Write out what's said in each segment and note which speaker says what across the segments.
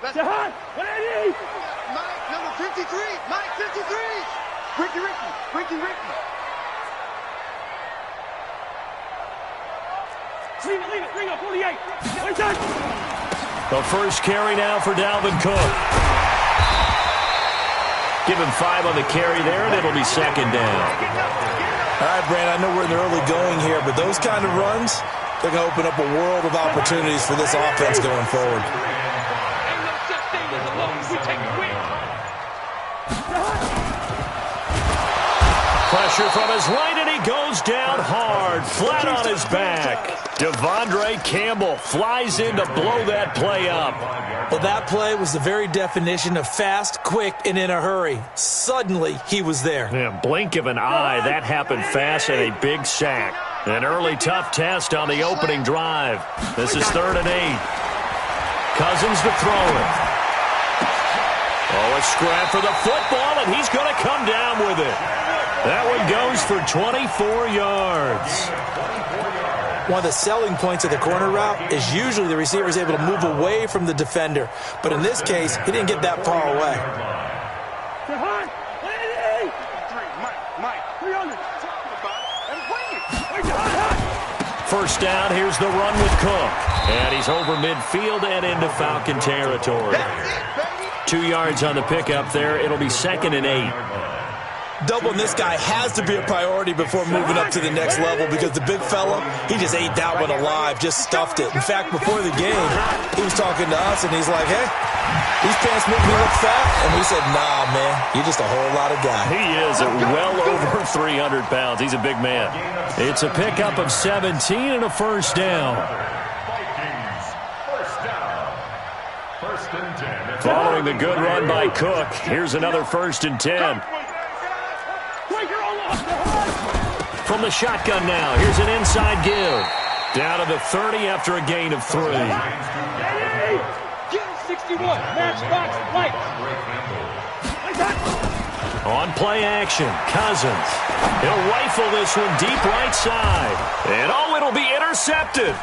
Speaker 1: Mike, number 53. Mike, 53. Ricky.
Speaker 2: Leave it. Bring up 48.
Speaker 3: The first carry now for Dalvin Cook. Give him 5 on the carry there, and it'll be second down.
Speaker 4: All right, Brandon, I know we're in the early going here, but those kind of runs, they're going to open up a world of opportunities for this offense going forward.
Speaker 3: Pressure from his right, and he goes down hard, flat on his back. Devondre Campbell flies in to blow that play up.
Speaker 4: Well, that play was the very definition of fast, quick, and in a hurry. Suddenly, he was there.
Speaker 3: Yeah, blink of an eye, that happened fast, and a big sack. An early tough test on the opening drive. This is 3rd and 8. Cousins to throw it. Oh, a scrap for the football, and he's going to come down with it. That one goes for 24 yards.
Speaker 4: One of the selling points of the corner route is usually the receiver is able to move away from the defender. But in this case, he didn't get that far away.
Speaker 3: First down, here's the run with Cook. And he's over midfield and into Falcon territory. 2 yards on the pickup there. It'll be 2nd and 8.
Speaker 4: Doubling this guy has to be a priority before moving up to the next level because the big fella, he just ate that one alive, just stuffed it. In fact, before the game, he was talking to us, and he's like, hey, these pants make me look fat. And we said, nah, man, you're just a whole lot of guy.
Speaker 3: He is well over 300 pounds. He's a big man. It's a pickup of 17 and a first down. Following the good run by Cook, here's another 1st and 10. From the shotgun now, here's an inside give. Down to the 30 after a gain of 3.
Speaker 2: 61, matchbox, light.
Speaker 3: On play action, Cousins. He'll rifle this one deep right side. And oh, it'll be intercepted.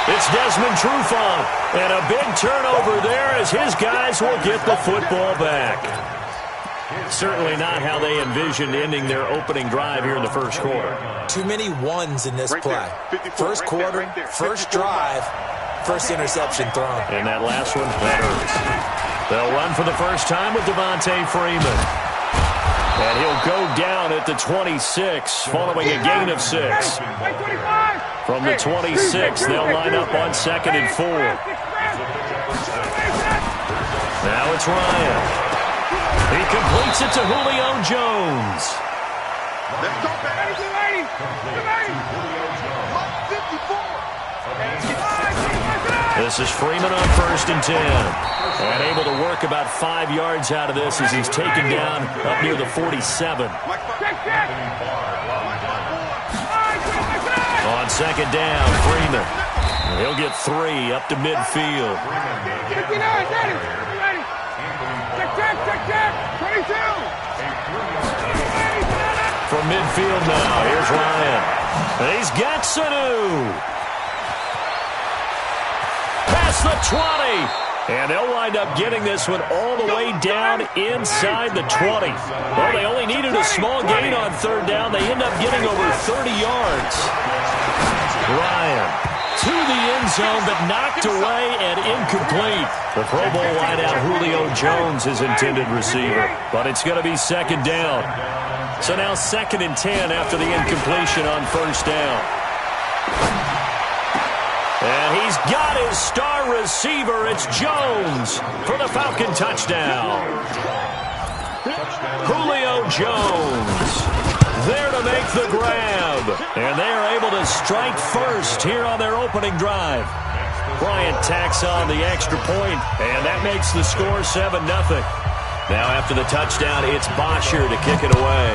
Speaker 3: It's Desmond Trufant. And a big turnover there as his guys will get the football back. Certainly not how they envisioned ending their opening drive here in the first quarter.
Speaker 4: Too many ones in this play. First quarter, first drive, first interception thrown.
Speaker 3: And that last one, that hurts. They'll run for the first time with Devontae Freeman. And he'll go down at the 26, following a gain of 6. From the 26, they'll line up on 2nd and 4. Now it's Ryan. He completes it to Julio Jones. This is Freeman on 1st and 10. And able to work about 5 yards out of this as he's taken down up near the 47. On 2nd down, Freeman. He'll get 3 up to midfield. From midfield now, here's Ryan. He's got Sanu. Past the 20. And they'll wind up getting this one all the way down inside the 20. Well, they only needed a small gain on 3rd down. They end up getting over 30 yards. Ryan to the end zone, but knocked away and incomplete. The Pro Bowl wideout Julio Jones, his intended receiver. But it's going to be 2nd down. So now 2nd and 10 after the incompletion on 1st down. And he's got his star receiver. It's Jones for the Falcon touchdown. Julio Jones there to make the grab. And they are able to strike first here on their opening drive. Bryant tacks on the extra point, and that makes the score 7-0. Now after the touchdown, it's Bosher to kick it away.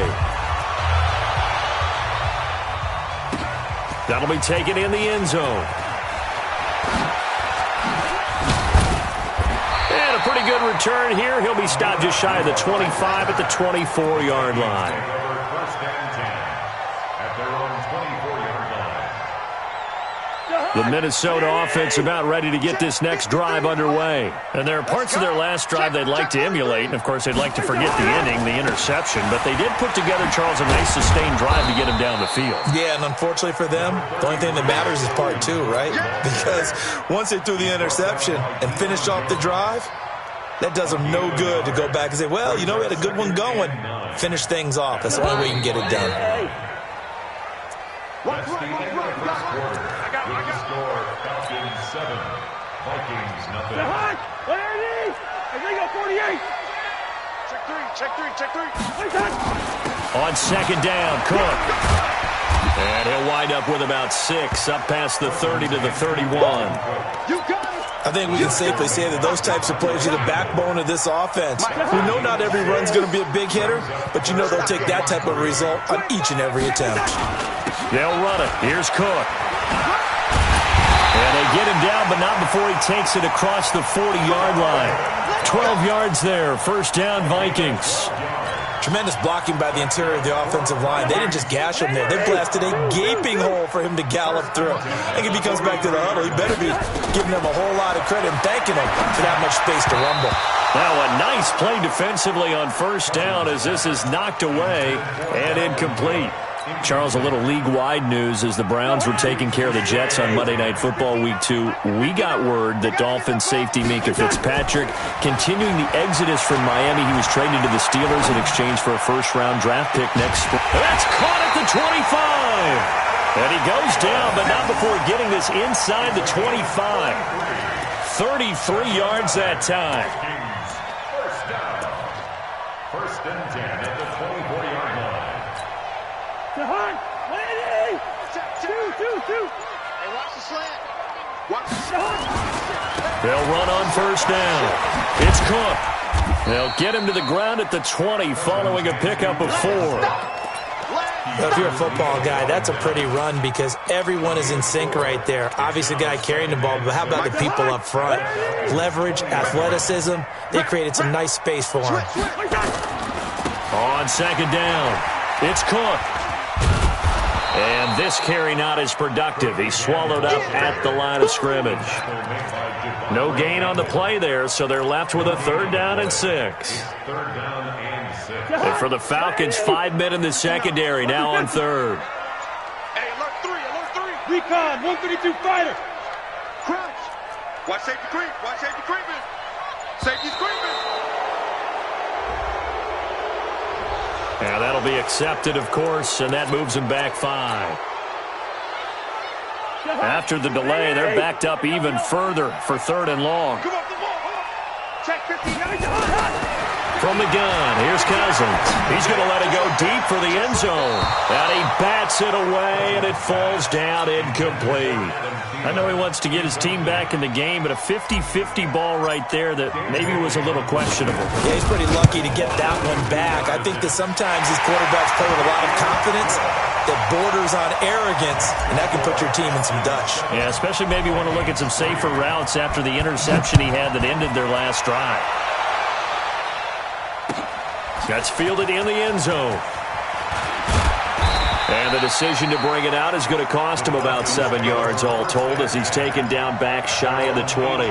Speaker 3: That'll be taken in the end zone. And a pretty good return here. He'll be stopped just shy of the 25 at the 24-yard line. The Minnesota offense about ready to get this next drive underway. And there are parts of their last drive they'd like to emulate. And, of course, they'd like to forget the ending, the interception. But they did put together, Charles, a nice sustained drive to get him down the field. Yeah, and unfortunately for them, the only thing that matters is part two, right? Because once they threw the interception and finished off the drive, that does them no good to go back and say, well, you know, we had a good one going. Finish things off. That's the only way you can get it done.
Speaker 1: I got.
Speaker 5: Falcons 7, Vikings nothing.
Speaker 2: There it is. I think I'm 48.
Speaker 1: Check three.
Speaker 3: On second down, Cook. And he'll wind up with about 6, up past the 30 to the 31.
Speaker 1: You got it.
Speaker 4: I think we can safely say that those types of plays are the backbone of this offense. We know not every run's going to be a big hitter, but you know they'll take that type of result on each and every attempt.
Speaker 3: They'll run it. Here's Cook. And they get him down, but not before he takes it across the 40-yard line. 12 yards there. First down, Vikings.
Speaker 4: Tremendous blocking by the interior of the offensive line. They didn't just gash him there. They blasted a gaping hole for him to gallop through. I think if he comes back to the huddle, he better be giving them a whole lot of credit and thanking them for that much space to rumble.
Speaker 3: Now a nice play defensively on first down as this is knocked away and incomplete. Charles, a little league-wide news as the Browns were taking care of the Jets on Monday Night Football Week 2. We got word that Dolphins safety Minkah Fitzpatrick continuing the exodus from Miami. He was traded to the Steelers in exchange for a first-round draft pick next spring. That's caught at the 25. And he goes down, but not before getting this inside the 25. 33 yards that time.
Speaker 5: First and 10 at the 24-yard line.
Speaker 1: Two. Hey, watch the slant.
Speaker 3: They'll run on first down. It's Cook. They'll get him to the ground at the 20 following a pickup of 4.
Speaker 4: If you're a football guy, that's a pretty run because everyone is in sync right there. Obviously, the guy carrying the ball, but how about the people up front? Leverage, athleticism, they created some nice space for him.
Speaker 3: On second down, it's Cook. And this carry not as productive. He's swallowed up at the line of scrimmage. No gain on the play there, so they're left with a 3rd down and 6. And for the Falcons, 5 men in the secondary, now on 3rd.
Speaker 1: Hey, alert three.
Speaker 2: Recon, 132 fighter.
Speaker 1: Crouch. Watch safety creeping. Safety's creeping.
Speaker 3: Yeah, that'll be accepted, of course, and that moves them back 5. After the delay, they're backed up even further for 3rd and long.
Speaker 1: Come on. Check 15.
Speaker 3: From the gun, here's Cousins. He's going to let it go deep for the end zone. And he bats it away, and it falls down incomplete. I know he wants to get his team back in the game, but a 50-50 ball right there that maybe was a little questionable.
Speaker 4: Yeah, he's pretty lucky to get that one back. I think that sometimes these quarterbacks play with a lot of confidence that borders on arrogance, and that can put your team in some Dutch.
Speaker 3: Yeah, especially maybe want to look at some safer routes after the interception he had that ended their last drive. That's fielded in the end zone. And the decision to bring it out is going to cost him about 7 yards all told as he's taken down back shy of the 20.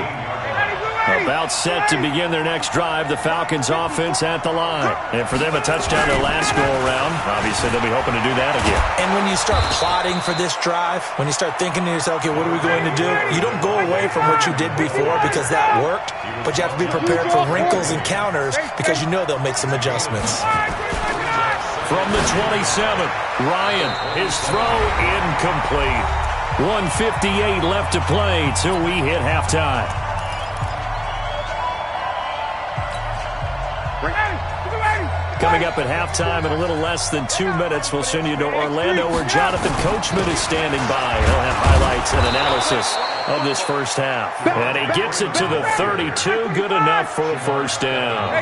Speaker 3: About set to begin their next drive, the Falcons offense at the line. And for them, a touchdown their last go-around. Obviously, they'll be hoping to do that again.
Speaker 4: And when you start plotting for this drive, when you start thinking to yourself, okay, what are we going to do? You don't go away from what you did before because that worked, but you have to be prepared for wrinkles and counters because you know they'll make some adjustments.
Speaker 3: From the 27, Ryan, his throw incomplete. 1:58 left to play till we hit halftime. Coming up at halftime in a little less than 2 minutes, we'll send you to Orlando where Jonathan Coachman is standing by. He'll have highlights and analysis of this first half. And he gets it to the 32, good enough for a first down.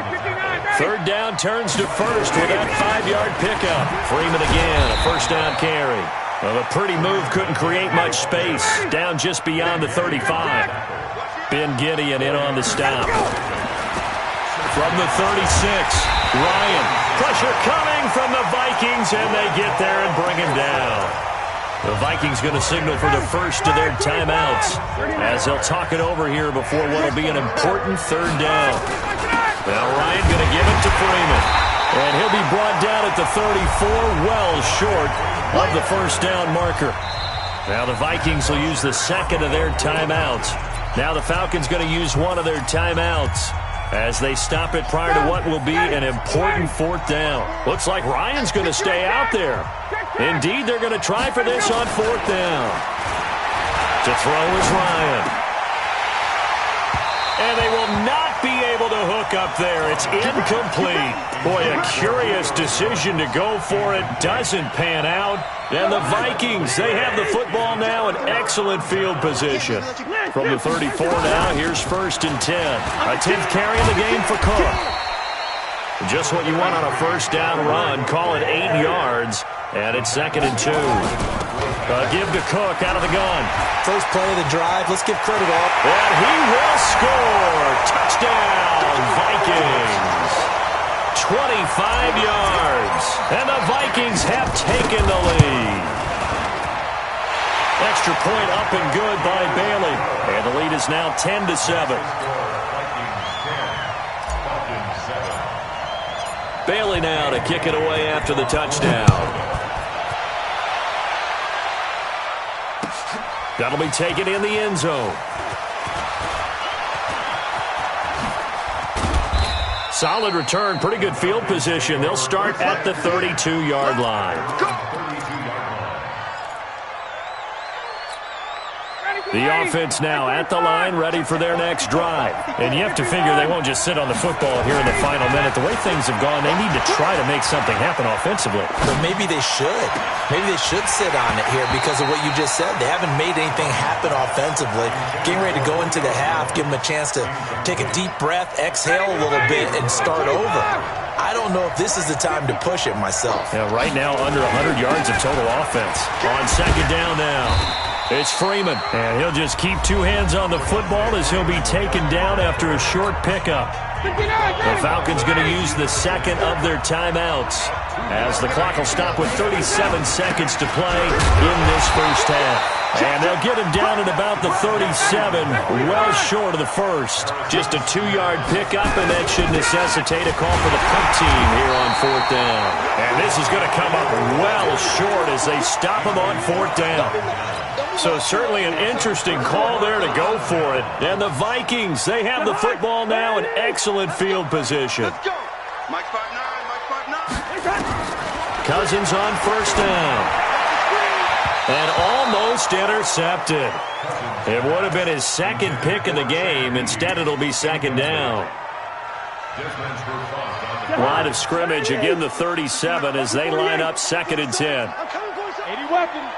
Speaker 3: 3rd down turns to first with that 5-yard pickup. Freeman again, a first down carry. Well, a pretty move couldn't create much space. Down just beyond the 35. Ben Gideon in on the stop. From the 36, Ryan. Pressure coming from the Vikings, and they get there and bring him down. The Vikings going to signal for the first of their timeouts as they'll talk it over here before what will be an important third down. Now Ryan going to give it to Freeman. And he'll be brought down at the 34, well short of the first down marker. Now the Vikings will use the second of their timeouts. Now the Falcons going to use one of their timeouts as they stop it prior to what will be an important fourth down. Looks like Ryan's going to stay out there. Indeed, they're going to try for this on fourth down. To throw is Ryan. And they will not be able to hook up there. It's incomplete. Boy, a curious decision to go for it. Doesn't pan out. And the Vikings, they have the football now in excellent field position. From the 34 now, here's 1st and 10. A 10th carry in the game for Cook. Just what you want on a first down run. Call it 8 yards. And it's 2nd and 2. Give to Cook out of the gun.
Speaker 4: First play of the drive. Let's give credit off.
Speaker 3: And he will score. Touchdown, Vikings. 25 yards. And the Vikings have taken the lead. Extra point up and good by Bailey. And the lead is now 10-7. Bailey now to kick it away after the touchdown. That'll be taken in the end zone. Solid return, pretty good field position. They'll start at the 32-yard line. The offense now at the line, ready for their next drive. And you have to figure they won't just sit on the football here in the final minute. The way things have gone, they need to try to make something happen offensively.
Speaker 4: But maybe they should. Maybe they should sit on it here because of what you just said. They haven't made anything happen offensively. Getting ready to go into the half, give them a chance to take a deep breath, exhale a little bit, and start over. I don't know if this is the time to push it myself.
Speaker 3: Yeah, right now under 100 yards of total offense. On second down now. It's Freeman, and he'll just keep 2 hands on the football as he'll be taken down after a short pickup. The Falcons going to use the second of their timeouts as the clock will stop with 37 seconds to play in this first half. And they'll get him down at about the 37, well short of the first. Just a 2-yard pickup, and that should necessitate a call for the punt team here on fourth down. And this is going to come up well short as they stop him on fourth down. So certainly an interesting call there to go for it. And the Vikings, they have the football now in excellent field position.
Speaker 1: Let's go. Mike 5'9", Mike 5'9".
Speaker 3: Cousins on first down. And almost intercepted. It would have been his second pick of the game. Instead, it'll be second down. Line of scrimmage, again the 37 as they line up 2nd and 10.
Speaker 2: 80 weapons.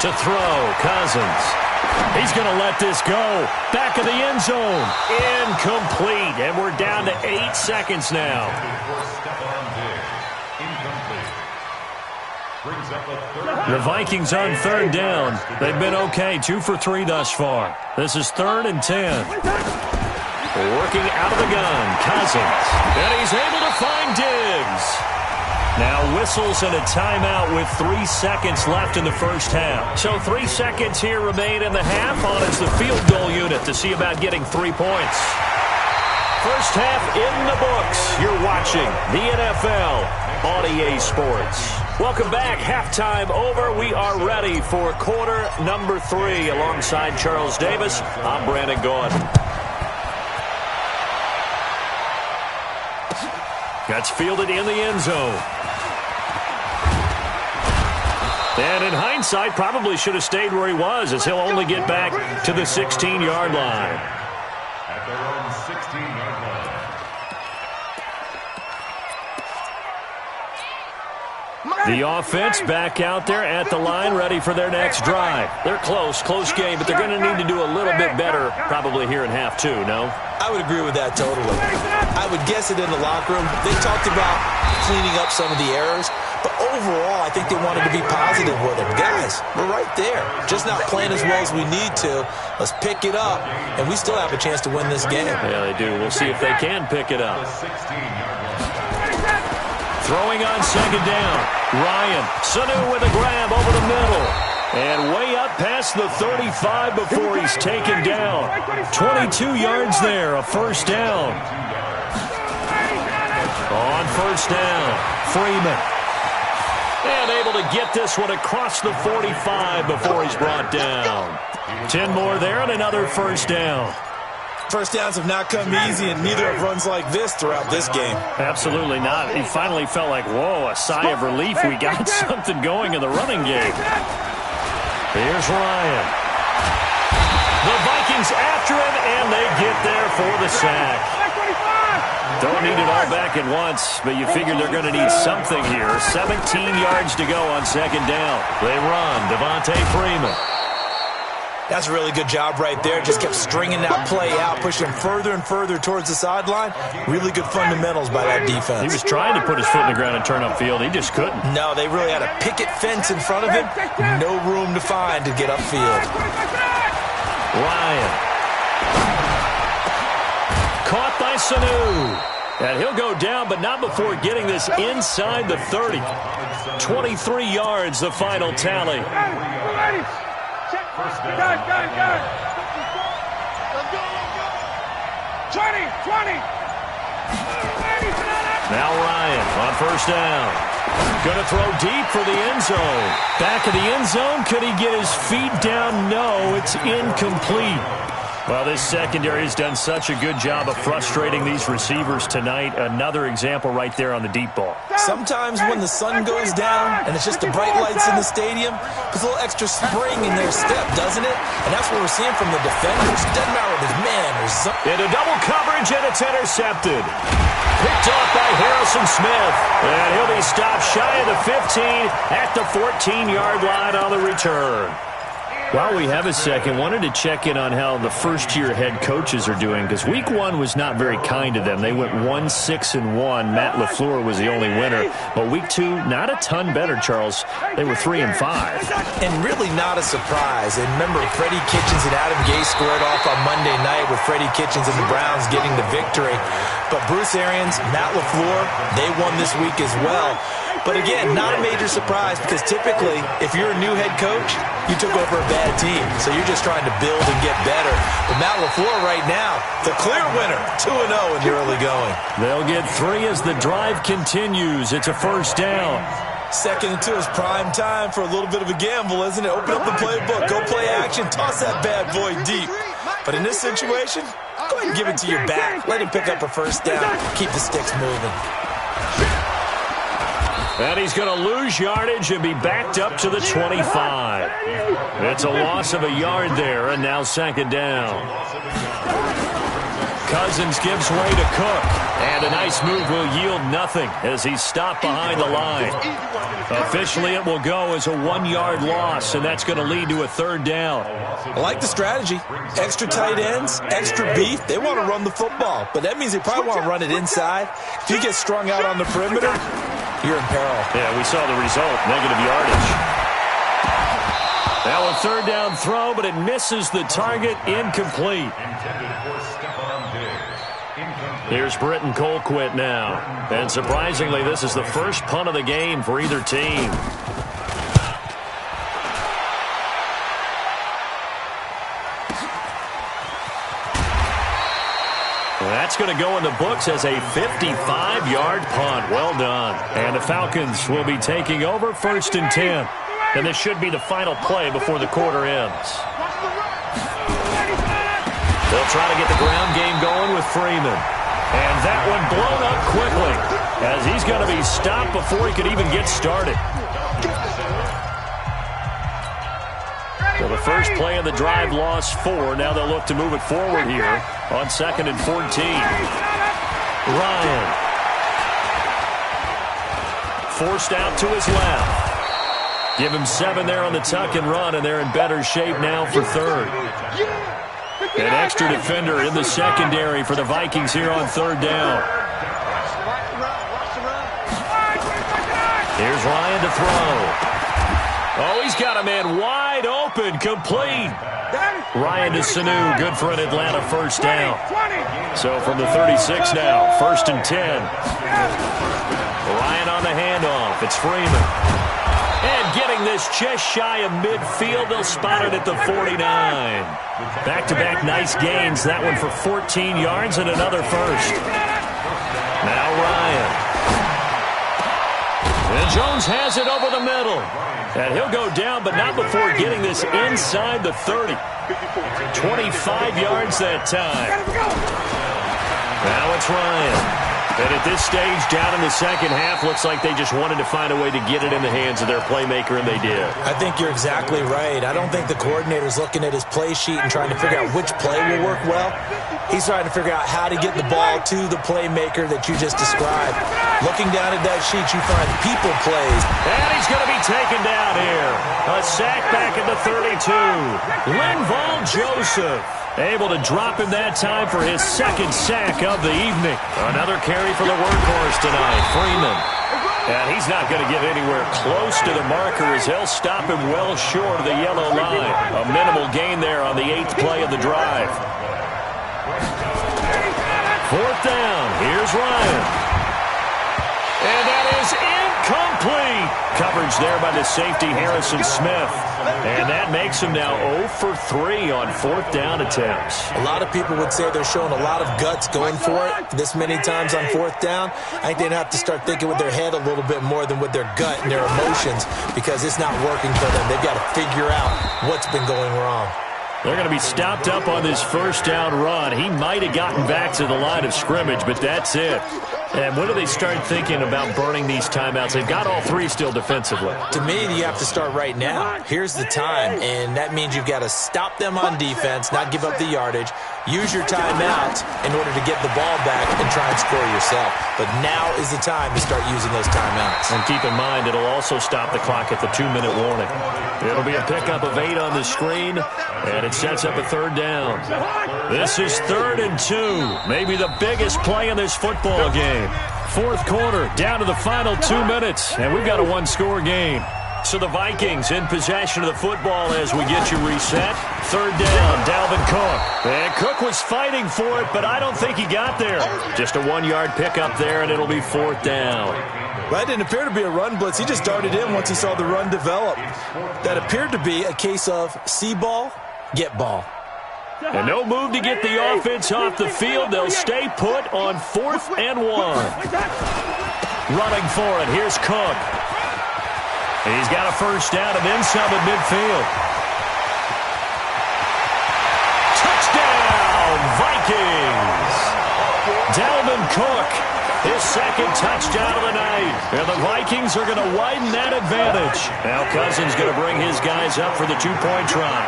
Speaker 3: To throw, Cousins. He's going to let this go. Back of the end zone. Incomplete. And we're down to 8 seconds now. The Vikings on third down. They've been okay. 2 for 3 thus far. This is 3rd and 10. Working out of the gun, Cousins. And he's able to find Diggs. Now whistles and a timeout with 3 seconds left in the first half. So 3 seconds here remain in the half on as the field goal unit to see about getting 3 points. First half in the books. You're watching the NFL on EA Sports. Welcome back. Halftime over. We are ready for quarter number 3 alongside Charles Davis. I'm Brandon Gordon. That's fielded in the end zone. And in hindsight, probably should have stayed where he was as he'll only get back to the 16-yard line.
Speaker 5: At their own 16-yard line.
Speaker 3: The offense back out there at the line, ready for their next drive. They're close game, but they're going to need to do a little bit better probably here in half 2, no?
Speaker 4: I would agree with that totally. I would guess it in the locker room. They talked about cleaning up some of the errors, but overall, I think they wanted to be positive with it. Guys, we're right there. Just not playing as well as we need to. Let's pick it up, and we still have a chance to win this game.
Speaker 3: Yeah, they do. We'll see if they can pick it up. Throwing on second down. Ryan. Sanu with a grab over the middle. And way up past the 35 before he's taken down. 22 yards there, a first down. On first down, Freeman. And able to get this one across the 45 before he's brought down. 10 more there and another first down.
Speaker 4: First downs have not come easy, and neither have runs like this throughout this game.
Speaker 3: Absolutely not. He finally felt like, whoa, a sigh of relief. We got something going in the running game. Here's Ryan. The Vikings after him, and they get there for the sack. Don't need it all back at once, but you figure they're going to need something here. 17 yards to go on second down. They run. Devontae Freeman.
Speaker 4: That's a really good job right there. Just kept stringing that play out, pushing further and further towards the sideline. Really good fundamentals by that defense.
Speaker 3: He was trying to put his foot in the ground and turn upfield. He just couldn't.
Speaker 4: No, they really had a picket fence in front of him. No room to find to get upfield.
Speaker 3: Ryan. Caught by Sanu. And he'll go down, but not before getting this inside the 30. 23 yards, the final tally.
Speaker 2: Go. 20.
Speaker 3: Now Ryan on first down. Going to throw deep for the end zone. Back of the end zone. Could he get his feet down? No, it's incomplete. Well, this secondary has done such a good job of frustrating these receivers tonight. Another example right there on the deep ball.
Speaker 4: Sometimes when the sun goes down and it's just the bright lights in the stadium, puts a little extra spring in their step, doesn't it? And that's what we're seeing from the defenders. Doesn't matter if it's man or something.
Speaker 3: Into double coverage, and it's intercepted. Picked off by Harrison Smith. And he'll be stopped shy of the 15 at the 14-yard line on the return. While we have a second, wanted to check in on how the first-year head coaches are doing, because week one was not very kind to them. They went 1-6-1. Matt LaFleur was the only winner. But week two, not a ton better, Charles. They were 3-5.
Speaker 4: And really not a surprise. And remember, Freddie Kitchens and Adam Gase squared off on Monday night with Freddie Kitchens and the Browns getting the victory. But Bruce Arians, Matt LaFleur, they won this week as well. But again, not a major surprise, because typically, if you're a new head coach, you took over a bad team. So you're just trying to build and get better. But Matt LaFleur right now, the clear winner, 2-0 in the early going.
Speaker 3: They'll get 3 as the drive continues. It's a first down.
Speaker 4: Second and 2 is prime time for a little bit of a gamble, isn't it? Open up the playbook, go play action, toss that bad boy deep. But in this situation, go ahead and give it to your back. Let him pick up a first down. Keep the sticks moving.
Speaker 3: And he's going to lose yardage and be backed up to the 25. It's a loss of a yard there, and now second down. Cousins gives way to Cook. And a nice move will yield nothing as he's stopped behind the line. Officially, it will go as a 1-yard loss, and that's going to lead to a third down.
Speaker 4: I like the strategy. Extra tight ends, extra beef. They want to run the football, but that means they probably want to run it inside. If you get strung out on the perimeter, you're in peril.
Speaker 3: Yeah, we saw the result, negative yardage. Now a third down throw, but it misses the target, incomplete. Here's Britton Colquitt now. And surprisingly, this is the first punt of the game for either team. That's going to go in the books as a 55-yard punt. Well done. And the Falcons will be taking over 1st and 10. And this should be the final play before the quarter ends. They'll try to get the ground game going with Freeman. And that one blown up quickly as he's going to be stopped before he could even get started. Well, the first play of the drive lost 4. Now they'll look to move it forward here on 2nd and 14. Ryan. Forced out to his left. Give him 7 there on the tuck and run, and they're in better shape now for 3rd. An extra defender in the secondary for the Vikings here on 3rd down. Here's Ryan to throw. Oh, he's got a man wide open, complete. Ryan to Sanu, good for an Atlanta first down. So from the 36 now, 1st and 10. Ryan on the handoff. It's Freeman. And getting this just shy of midfield, they'll spot it at the 49. Back-to-back nice gains. That one for 14 yards and another first. Now Ryan. And Jones has it over the middle. And he'll go down, but not before getting this inside the 30. 25 yards that time. Now it's Ryan. And at this stage, down in the second half, looks like they just wanted to find a way to get it in the hands of their playmaker, and they did.
Speaker 4: I think you're exactly right. I don't think the coordinator's looking at his play sheet and trying to figure out which play will work well. He's trying to figure out how to get the ball to the playmaker that you just described. Looking down at that sheet, you find people plays.
Speaker 3: And he's going to be taken down here. A sack back at the 32. Linval Joseph able to drop him that time for his second sack of the evening. Another carry for the workhorse tonight, Freeman. And he's not going to get anywhere close to the marker as he'll stop him well short of the yellow line. A minimal gain there on the 8th play of the drive. Fourth down. Here's Ryan. And that is incomplete. Coverage there by the safety, Harrison Smith. And that makes him now 0 for 3 on fourth down attempts.
Speaker 4: A lot of people would say they're showing a lot of guts going for it this many times on fourth down. I think they'd have to start thinking with their head a little bit more than with their gut and their emotions because it's not working for them. They've got to figure out what's been going wrong.
Speaker 3: They're going to be stopped up on this first down run. He might have gotten back to the line of scrimmage, but that's it. And when do they start thinking about burning these timeouts? They've got all three still defensively.
Speaker 4: To me, you have to start right now. Here's the time, and that means you've got to stop them on defense, not give up the yardage, use your timeouts in order to get the ball back and try and score yourself. But now is the time to start using those timeouts.
Speaker 3: And keep in mind, it'll also stop the clock at the 2-minute warning. It'll be a pickup of 8 on the screen, and it sets up a third down. This is 3rd and 2, maybe the biggest play in this football game. Fourth quarter, down to the final 2 minutes, and we've got a one-score game. So the Vikings in possession of the football as we get you reset. Third down, Dalvin Cook. And Cook was fighting for it, but I don't think he got there. Just a 1-yard pickup there, and it'll be fourth down.
Speaker 4: That didn't appear to be a run blitz. He just darted in once he saw the run develop. That appeared to be a case of see ball, get ball.
Speaker 3: And no move to get the offense off the field. They'll stay put on 4th and 1. Running for it, here's Cook. He's got a first down and then some at midfield. Touchdown, Vikings! Dalvin Cook, his second touchdown of the night. And the Vikings are going to widen that advantage. Now Cousins going to bring his guys up for the 2-point try.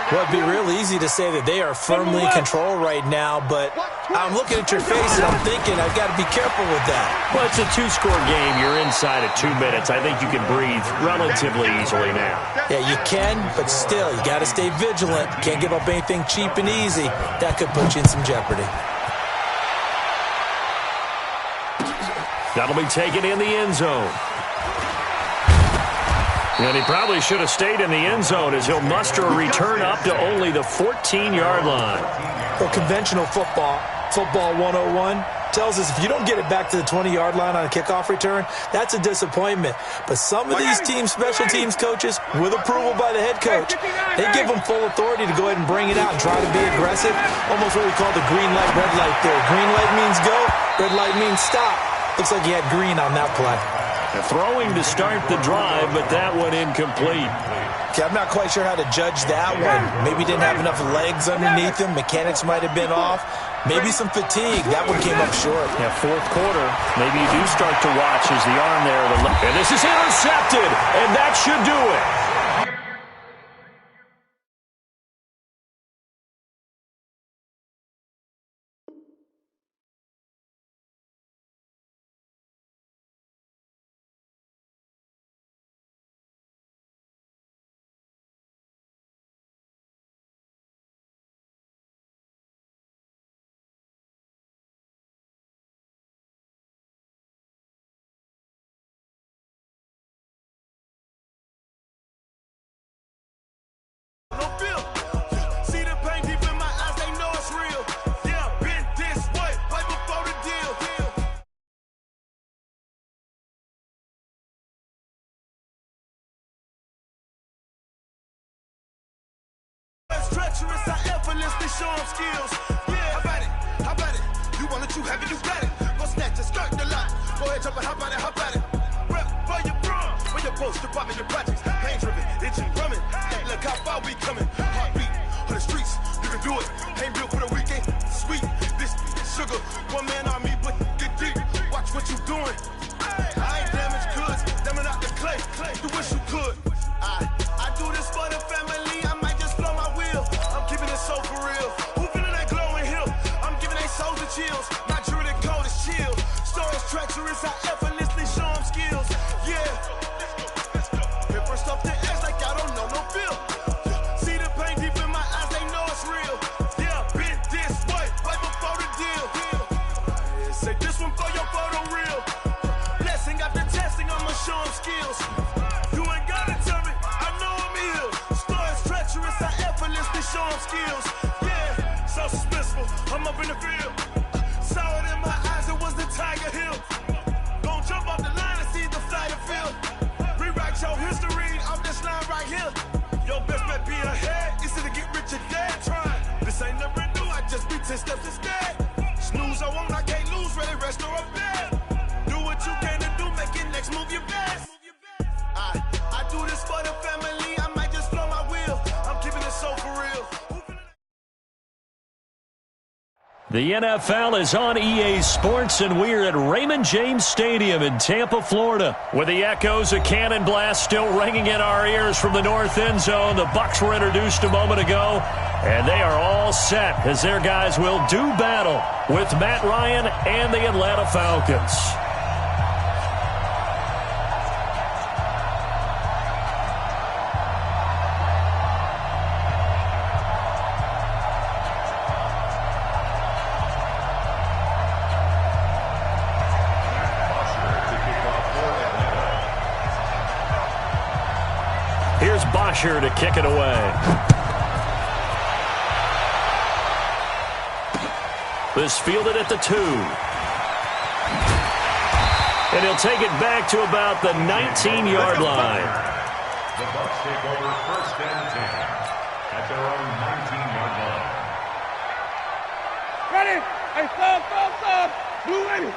Speaker 4: Well, it'd be real easy to say that they are firmly in control right now, but I'm looking at your face and I'm thinking I've got to be careful with that.
Speaker 3: Well, it's a 2-score game. You're inside of 2 minutes. I think you can breathe relatively easily now.
Speaker 4: Yeah, you can, but still, you got to stay vigilant. Can't give up anything cheap and easy. That could put you in some jeopardy.
Speaker 3: That'll be taken in the end zone. And he probably should have stayed in the end zone as he'll muster a return up to only the 14-yard line.
Speaker 4: Well, conventional football 101, tells us if you don't get it back to the 20-yard line on a kickoff return, that's a disappointment. But some of these special teams coaches, with approval by the head coach, they give them full authority to go ahead and bring it out and try to be aggressive. Almost what we call the green light, red light theory. Green light means go, red light means stop. Looks like he had green on that play.
Speaker 3: Throwing to start the drive, but that one incomplete.
Speaker 4: Okay, I'm not quite sure how to judge that one. Maybe he didn't have enough legs underneath him. Mechanics might have been off. Maybe some fatigue. That one came up short.
Speaker 3: Yeah, fourth quarter. Maybe you do start to watch as the arm there. And this is intercepted, and that should do it.
Speaker 6: treacherous, I effortlessly show them skills. Yeah, how about it? How about it? You want it, you have it, you got it. Go snatch it, skirt the lot. Go ahead, jump it, hop on it, hop on it. Rep for your bro, for your post, your pop, and your projects. Pain driven, itching, drumming. Look how far we coming. Heartbeat on the streets, you can do it. Ain't built for the weekend. Sweet, this sugar, one man army, but get deep. Watch what you doing. I ain't damaged goods, damn it out the clay. You wish you could. I do this for the family. I might just blow my wheel. I'm keeping it so for real. Who feeling that glowing hill? I'm giving they souls the chills. My druidic code is chill. Stories treacherous, I effortlessly show them skills. Yeah. Hit first off the edge like I don't know no feel. See the pain deep in my eyes, they know it's real. Yeah, been this way, right before the deal. Say this one for your photo reel. Blessing after testing, I'ma show them skills. You ain't gotta tell me, I know I'm ill. Stories treacherous, I effortlessly show them skills. Yeah, so suspenseful, I'm up in the field. Saw it in my eyes, it was the Tiger Hill. Gon' jump off the line and see the flight of field. Rewrite your history off this line right here. Your best bet be ahead, easy to get rich or dead trying. This ain't never new, I just be 10 steps instead. Snooze, I won't, I can't lose, ready, rest or up bed. Do what you can to do, make it next move your best. I do this for the family, I might just blow my wheel. I'm keeping it so for real.
Speaker 3: The NFL is on EA Sports, and we're at Raymond James Stadium in Tampa, Florida, with the echoes of cannon blast still ringing in our ears from the north end zone. The Bucs were introduced a moment ago, and they are all set as their guys will do battle with Matt Ryan and the Atlanta Falcons. Here's Bosher to kick it away. This fielded at the 2. And he'll take it back to about the 19-yard line.
Speaker 5: The Bucs take over first and 10 at their own 19-yard line.
Speaker 2: Ready? Hey, stop. Blue ready.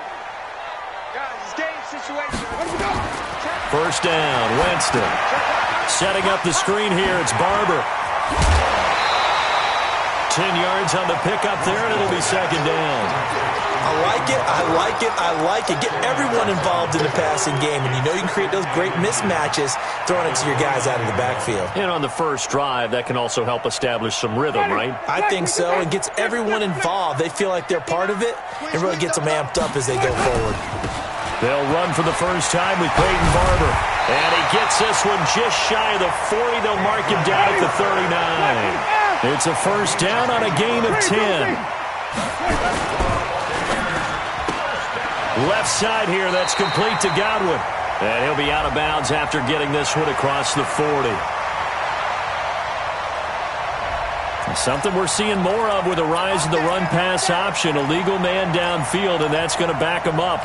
Speaker 1: Guys, it's game situation.
Speaker 2: Let's go.
Speaker 3: First down, Winston. Setting up the screen here, it's Barber. 10 yards on the pickup there, and it'll be second down.
Speaker 4: I like it. Get everyone involved in the passing game, and you know you can create those great mismatches throwing it to your guys out of the backfield.
Speaker 3: And on the first drive, that can also help establish some rhythm, right?
Speaker 4: I think so. It gets everyone involved. They feel like they're part of it, and really gets them amped up as they go forward.
Speaker 3: They'll run for the first time with Peyton Barber. And he gets this one just shy of the 40. They'll mark him down at the 39. It's a first down on a gain of 10. Left side here, that's complete to Godwin. And he'll be out of bounds after getting this one across the 40. Something we're seeing more of with the rise of the run-pass option. A legal man downfield, and that's going to back him up.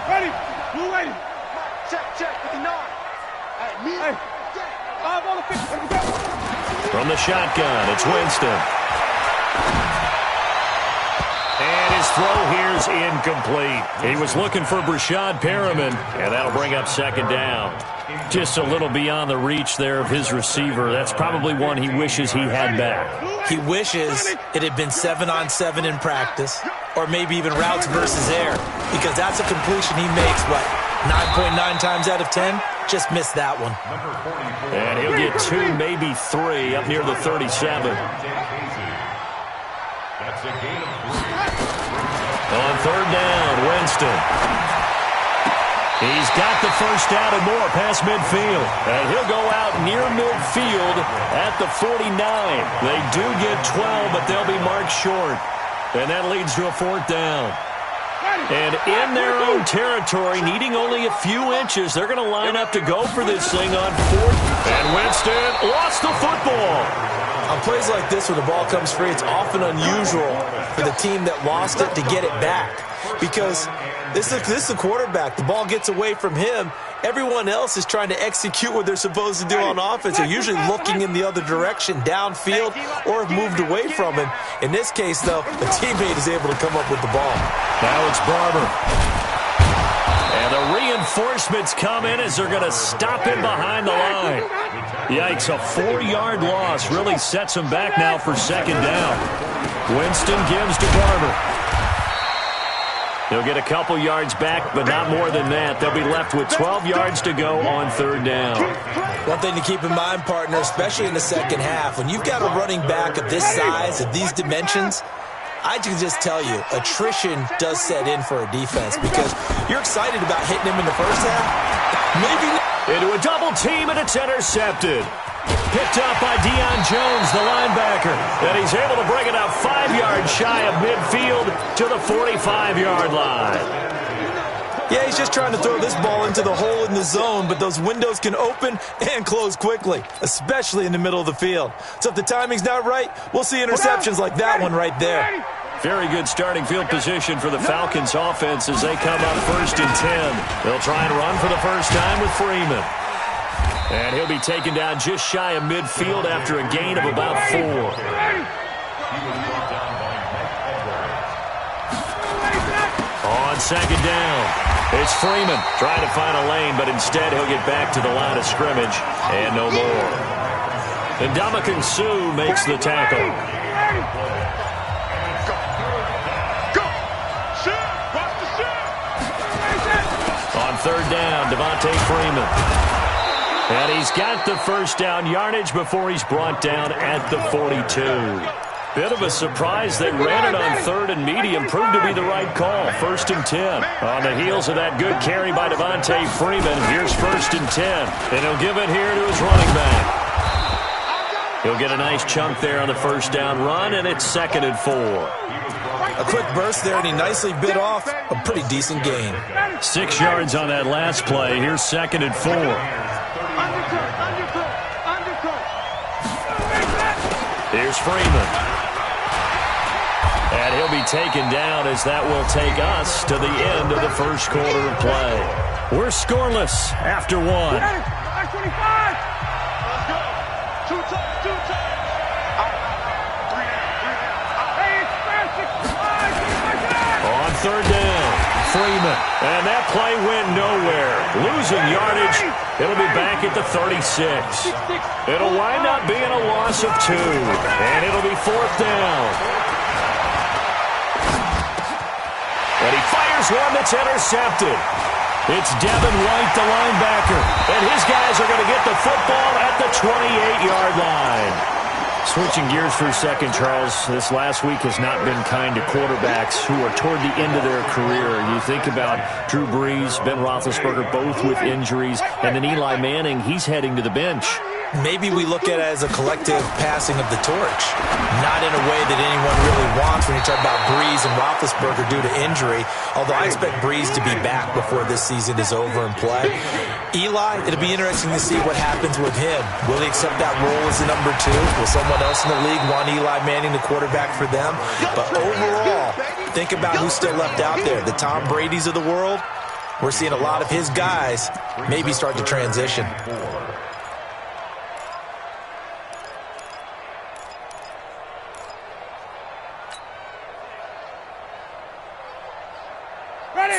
Speaker 2: Ready? Blue ready.
Speaker 1: Check with the 9.
Speaker 2: Hey. 5 on the 50. Let me go.
Speaker 3: From the shotgun, it's Winston. And his throw here's incomplete. He was looking for Brashad Perriman, and that'll bring up second down. Just a little beyond the reach there of his receiver. That's probably one he wishes he had back.
Speaker 4: He wishes it had been 7-on-7 in practice, or maybe even routes versus air, because that's a completion he makes, but 9.9 times out of 10, just missed that one.
Speaker 3: And he'll get 2, maybe 3, up near the 37.
Speaker 5: That's a gain of 3.
Speaker 3: On third down, Winston. He's got the first down and more past midfield. And he'll go out near midfield at the 49. They do get 12, but they'll be marked short. And that leads to a fourth down. And in their own territory, needing only a few inches, they're going to line up to go for this thing on fourth. And Winston lost the football.
Speaker 4: On plays like this where the ball comes free, it's often unusual for the team that lost it to get it back. because this is the quarterback. The ball gets away from him. Everyone else is trying to execute what they're supposed to do on offense. They're usually looking in the other direction, downfield, or have moved away from him. In this case, though, a teammate is able to come up with the ball.
Speaker 3: Now it's Barber. And the reinforcements come in as they're going to stop him behind the line. Yikes, a 4-yard loss really sets him back now for second down. Winston gives to Barber. He'll get a couple yards back, but not more than that. They'll be left with 12 yards to go on third down.
Speaker 4: One thing to keep in mind, partner, especially in the second half, when you've got a running back of this size, of these dimensions, I can just tell you, attrition does set in for a defense because you're excited about hitting him in the first half. Maybe not.
Speaker 3: Into a double team, and it's intercepted. Picked up by Deion Jones, the linebacker. And he's able to bring it up 5 yards shy of midfield to the 45-yard line.
Speaker 4: Yeah, he's just trying to throw this ball into the hole in the zone, but those windows can open and close quickly, especially in the middle of the field. So if the timing's not right, we'll see interceptions like that one right there.
Speaker 3: Very good starting field position for the Falcons offense as they come up 1st and 10. They'll try and run for the first time with Freeman. And he'll be taken down just shy of midfield after a gain of about 4. On second down, it's Freeman trying to find a lane, but instead he'll get back to the line of scrimmage and no more. And Ndamukong makes the tackle. On third down, Devontae Freeman. And he's got the first down yardage before he's brought down at the 42. Bit of a surprise. They ran it on third and medium. Proved to be the right call. 1st and 10. On the heels of that good carry by Devontae Freeman, here's 1st and 10. And he'll give it here to his running back. He'll get a nice chunk there on the first down run, and it's 2nd and 4.
Speaker 4: A quick burst there, and he nicely bit off a pretty decent gain.
Speaker 3: 6 yards on that last play. Here's 2nd and 4. Here's Freeman. And he'll be taken down as that will take us to the end of the first quarter of play. We're scoreless after 1. On third down, Freeman. And that play went nowhere. Losing yardage. It'll be back at the 36. It'll wind up being a loss of 2. And it'll be 4th down. And he fires one that's intercepted. It's Devin White, the linebacker. And his guys are going to get the football at the 28-yard line. Switching gears for a second, Charles, this last week has not been kind to quarterbacks who are toward the end of their career. You think about Drew Brees, Ben Roethlisberger, both with injuries, and then Eli Manning, he's heading to the bench.
Speaker 4: Maybe we look at it as a collective passing of the torch, not in a way that anyone really wants when you talk about Brees and Roethlisberger due to injury, although I expect Brees to be back before this season is over and play. Eli, it'll be interesting to see what happens with him. Will he accept that role as the number 2? Will someone else in the league want Eli Manning the quarterback for them? But overall, think about who's still left out there. The Tom Brady's of the world, we're seeing a lot of his guys maybe start to transition.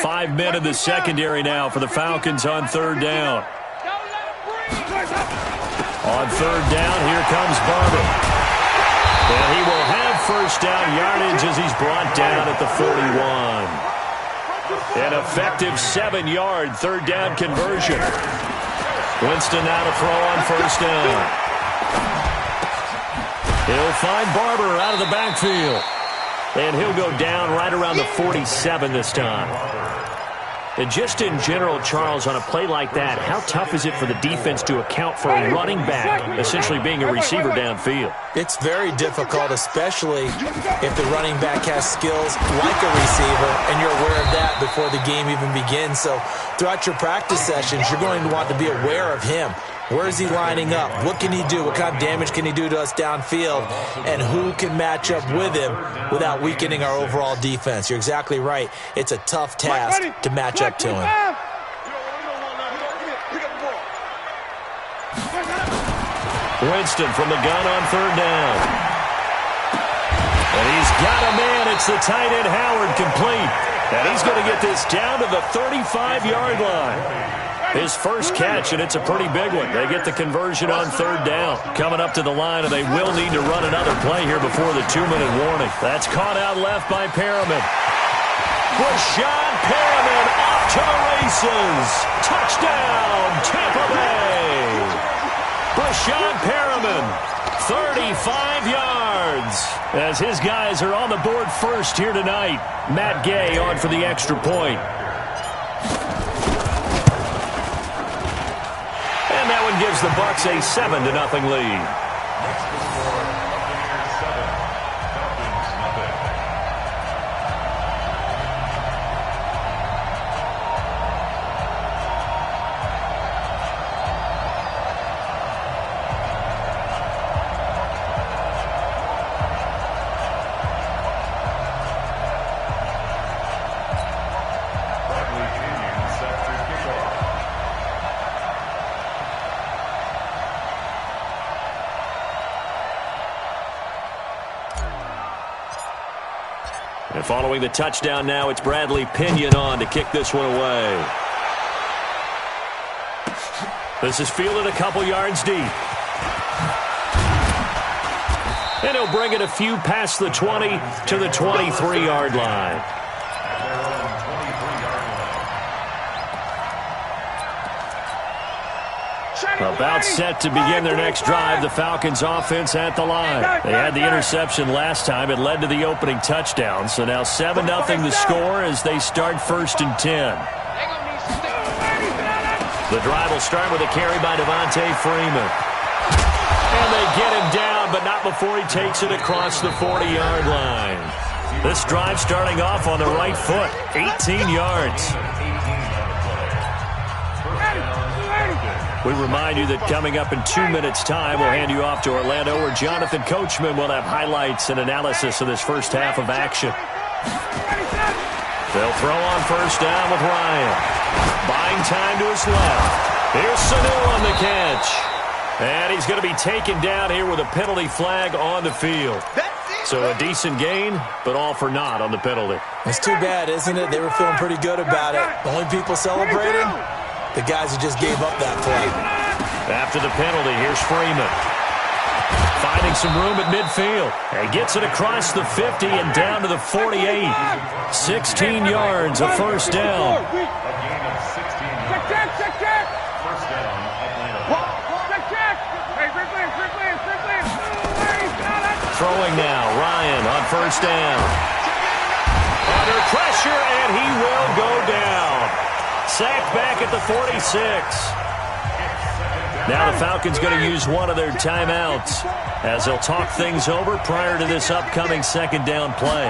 Speaker 3: Five men in the secondary now for the Falcons on third down. On third down, here comes Barber. And he will have first down yardage as he's brought down at the 41. An effective 7-yard third down conversion. Winston now to throw on first down. He'll find Barber out of the backfield. And he'll go down right around the 47 this time. And just in general, Charles, on a play like that, how tough is it for the defense to account for a running back essentially being a receiver downfield?
Speaker 4: It's very difficult, especially if the running back has skills like a receiver, and you're aware of that before the game even begins. So throughout your practice sessions, you're going to want to be aware of him. Where is he lining up? What can he do? What kind of damage can he do to us downfield? And who can match up with him without weakening our overall defense? You're exactly right. It's a tough task to match up to him.
Speaker 3: Winston from the gun on third down. And he's got a man. It's the tight end Howard complete. And he's going to get this down to the 35-yard line. His first catch, and it's a pretty big one. They get the conversion on third down. Coming up to the line, and they will need to run another play here before the 2-minute warning. That's caught out left by Perriman. Rashad Perriman off to the races. Touchdown, Tampa Bay. Rashad Perriman, 35 yards. As his guys are on the board first here tonight. Matt Gay on for the extra point. And that one gives the Bucs a 7-0 lead. And following the touchdown now, it's Bradley Pinion on to kick this one away. This is fielded a couple yards deep. And he'll bring it a few past the 20 to the 23-yard line. About set to begin their next drive, the Falcons offense at the line. They had the interception last time. It led to the opening touchdown. So now 7-0 the score as they start 1st and 10. The drive will start with a carry by Devontae Freeman. And they get him down, but not before he takes it across the 40-yard line. This drive starting off on the right foot, 18 yards. We remind you that coming up in 2 minutes' time, we'll hand you off to Orlando, where Jonathan Coachman will have highlights and analysis of this first half of action. They'll throw on first down with Ryan. Buying time to his left. Here's Sanu on the catch. And he's going to be taken down here with a penalty flag on the field. So a decent gain, but all for naught on the penalty.
Speaker 4: It's too bad, isn't it? They were feeling pretty good about it. The only people celebrating? The guys who just gave up that play.
Speaker 3: After the penalty, here's Freeman. Finding some room at midfield. And gets it across the 50 and down to the 48. 16 yards, a first down. Throwing now, Ryan on first down. Under pressure, and he will go down. Sacked back at the 46. Now the Falcons going to use one of their timeouts as they'll talk things over prior to this upcoming second down play.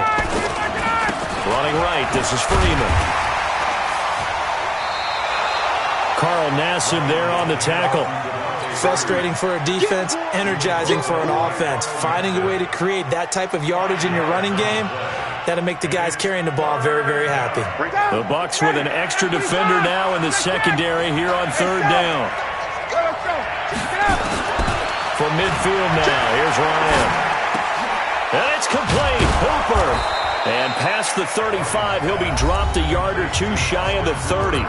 Speaker 3: Running right, this is Freeman. Carl Nassib there on the tackle.
Speaker 4: Frustrating for a defense, energizing for an offense. Finding a way to create that type of yardage in your running game, that'll make the guys carrying the ball very, very happy.
Speaker 3: The Bucs with an extra defender now in the secondary here on third down. From midfield now, here's Ryan. And it's complete. Hooper. And past the 35, he'll be dropped a yard or two shy of the 30.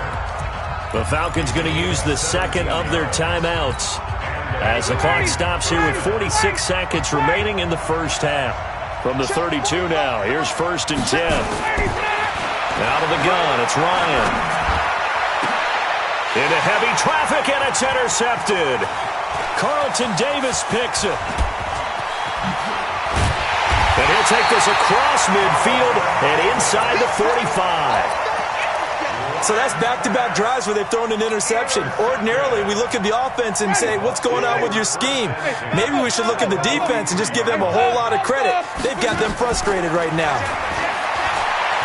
Speaker 3: The Falcons going to use the second of their timeouts as the clock stops here with 46 seconds remaining in the first half. From the 32 now, here's 1st and 10. Out of the gun, it's Ryan. Into heavy traffic, and it's intercepted. Carlton Davis picks it. And he'll take this across midfield and inside the 45.
Speaker 4: So that's back-to-back drives where they've thrown an interception. Ordinarily, we look at the offense and say, what's going on with your scheme? Maybe we should look at the defense and just give them a whole lot of credit. They've got them frustrated right now.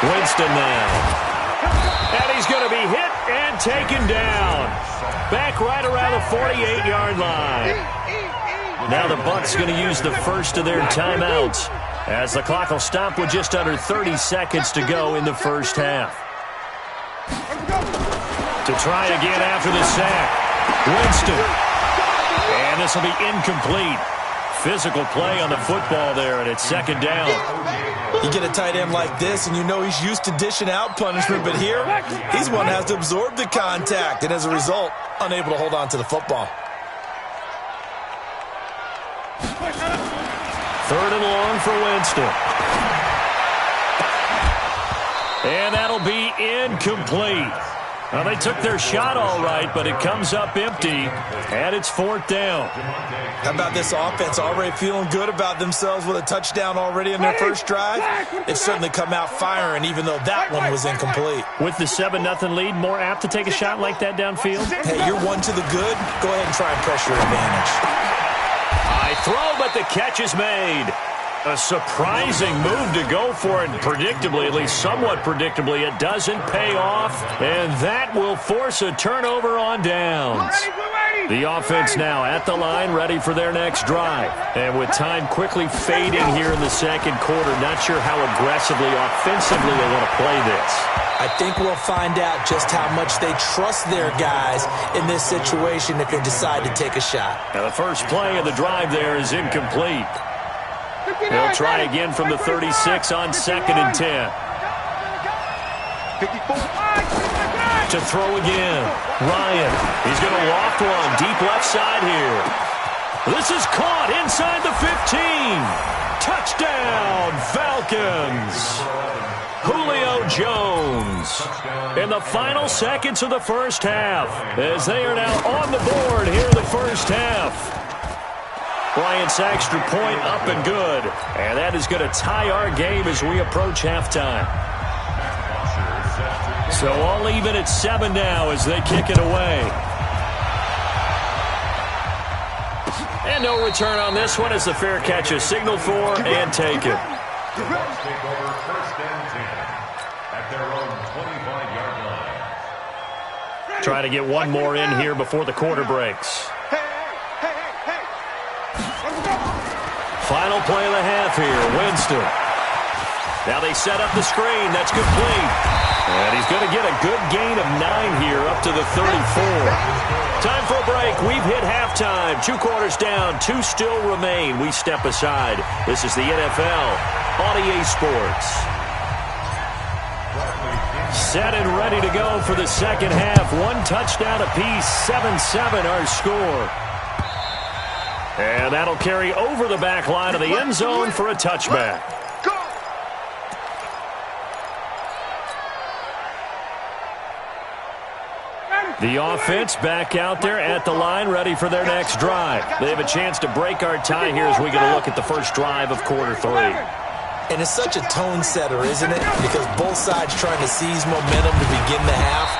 Speaker 3: Winston now. And he's going to be hit and taken down. Back right around the 48-yard line. Now the Bucs going to use the first of their timeouts as the clock will stop with just under 30 seconds to go in the first half. To try again after the sack. Winston. And this will be incomplete. Physical play on the football there, and it's second down.
Speaker 4: You get a tight end like this, and you know he's used to dishing out punishment, but here, he's one that has to absorb the contact, and as a result, unable to hold on to the football.
Speaker 3: Third and long for Winston. And that'll be incomplete. Well, they took their shot all right, but it comes up empty, and it's fourth down.
Speaker 4: How about this offense already feeling good about themselves with a touchdown already in their first drive? They've certainly come out firing, even though that one was incomplete.
Speaker 3: With the 7-0 lead, more apt to take a shot like that downfield?
Speaker 4: Hey, you're one to the good. Go ahead and try and press your advantage.
Speaker 3: High throw, but the catch is made. A surprising move to go for it, and predictably, at least somewhat predictably, it doesn't pay off, and that will force a turnover on downs. The offense now at the line, ready for their next drive. And with time quickly fading here in the second quarter, not sure how aggressively, offensively they want to play this.
Speaker 4: I think we'll find out just how much they trust their guys in this situation if they decide to take a shot.
Speaker 3: Now the first play of the drive there is incomplete. They'll try again from the 36 on 2nd and 10.
Speaker 2: 54.
Speaker 3: To throw again. Ryan. He's going to loft one deep left side here. This is caught inside the 15. Touchdown, Falcons. Julio Jones in the final seconds of the first half as they are now on the board here in the first half. Bryant's extra point up and good. And that is going to tie our game as we approach halftime. So all even at 7 now as they kick it away. And no return on this one as the fair catch is signaled for and taken. Trying to get one more in here before the quarter breaks. Final play of the half here, Winston. Now they set up the screen. That's complete. And he's going to get a good gain of 9 here up to the 34. Time for a break. We've hit halftime. 2 quarters down. 2 still remain. We step aside. This is the NFL on EA Sports. Set and ready to go for the second half. 1 touchdown apiece. 7-7 our score. And that'll carry over the back line of the end zone for a touchback. The offense back out there at the line, ready for their next drive. They have a chance to break our tie here as we get a look at the first drive of quarter 3.
Speaker 4: And it's such a tone setter, isn't it? Because both sides trying to seize momentum to begin the half.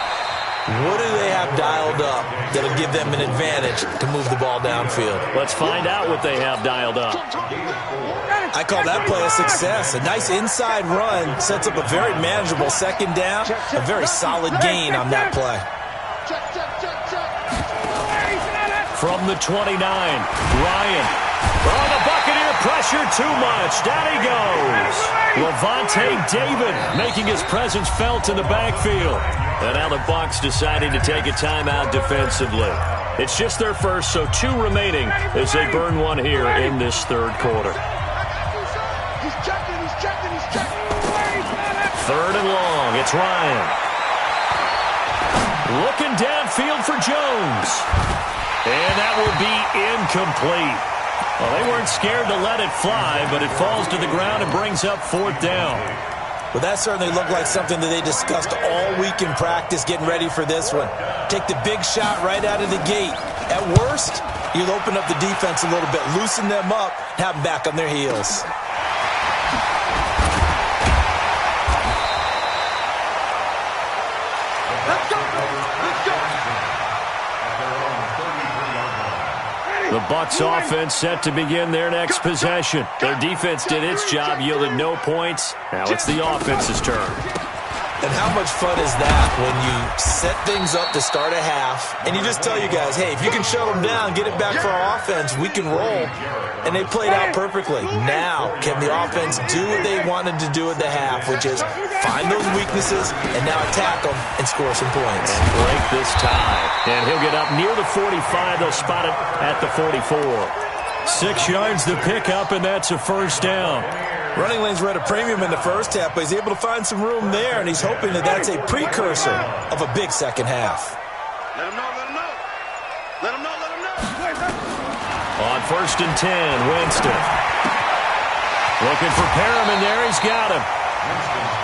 Speaker 4: What do they have dialed up that'll give them an advantage to move the ball downfield?
Speaker 3: Let's find out what they have dialed up.
Speaker 4: I call that play a success. A nice inside run sets up a very manageable second down. A very solid gain on that play.
Speaker 3: From the 29, Ryan. Oh, the Buccaneer pressure too much. Down he goes. Levante David making his presence felt in the backfield. And now the Bucs deciding to take a timeout defensively. It's just their first, so 2 remaining as they burn one here in this third quarter. Third and long. It's Ryan. Looking downfield for Jones. And that will be incomplete. Well, they weren't scared to let it fly, but it falls to the ground and brings up 4th down.
Speaker 4: Well, that certainly looked like something that they discussed all week in practice, getting ready for this one. Take the big shot right out of the gate. At worst, you'll open up the defense a little bit, loosen them up, have them back on their heels.
Speaker 3: The Bucs offense set to begin their next possession. Their defense did its job, yielded no points. Now it's the offense's turn.
Speaker 4: And how much fun is that when you set things up to start a half, and you just tell you guys, hey, if you can shut them down, get it back for our offense, we can roll. And they played out perfectly. Now, can the offense do what they wanted to do at the half, which is find those weaknesses and now attack them and score some points.
Speaker 3: And break this tie. And he'll get up near the 45. They'll spot it at the 44. 6 yards to pick up, and that's a first down.
Speaker 4: Running lanes were at a premium in the first half, but he's able to find some room there, and he's hoping that that's a precursor of a big second half.
Speaker 1: Let him know, let him know. Let him know, let him know.
Speaker 3: On 1st and 10, Winston. Looking for Perriman there. He's got him.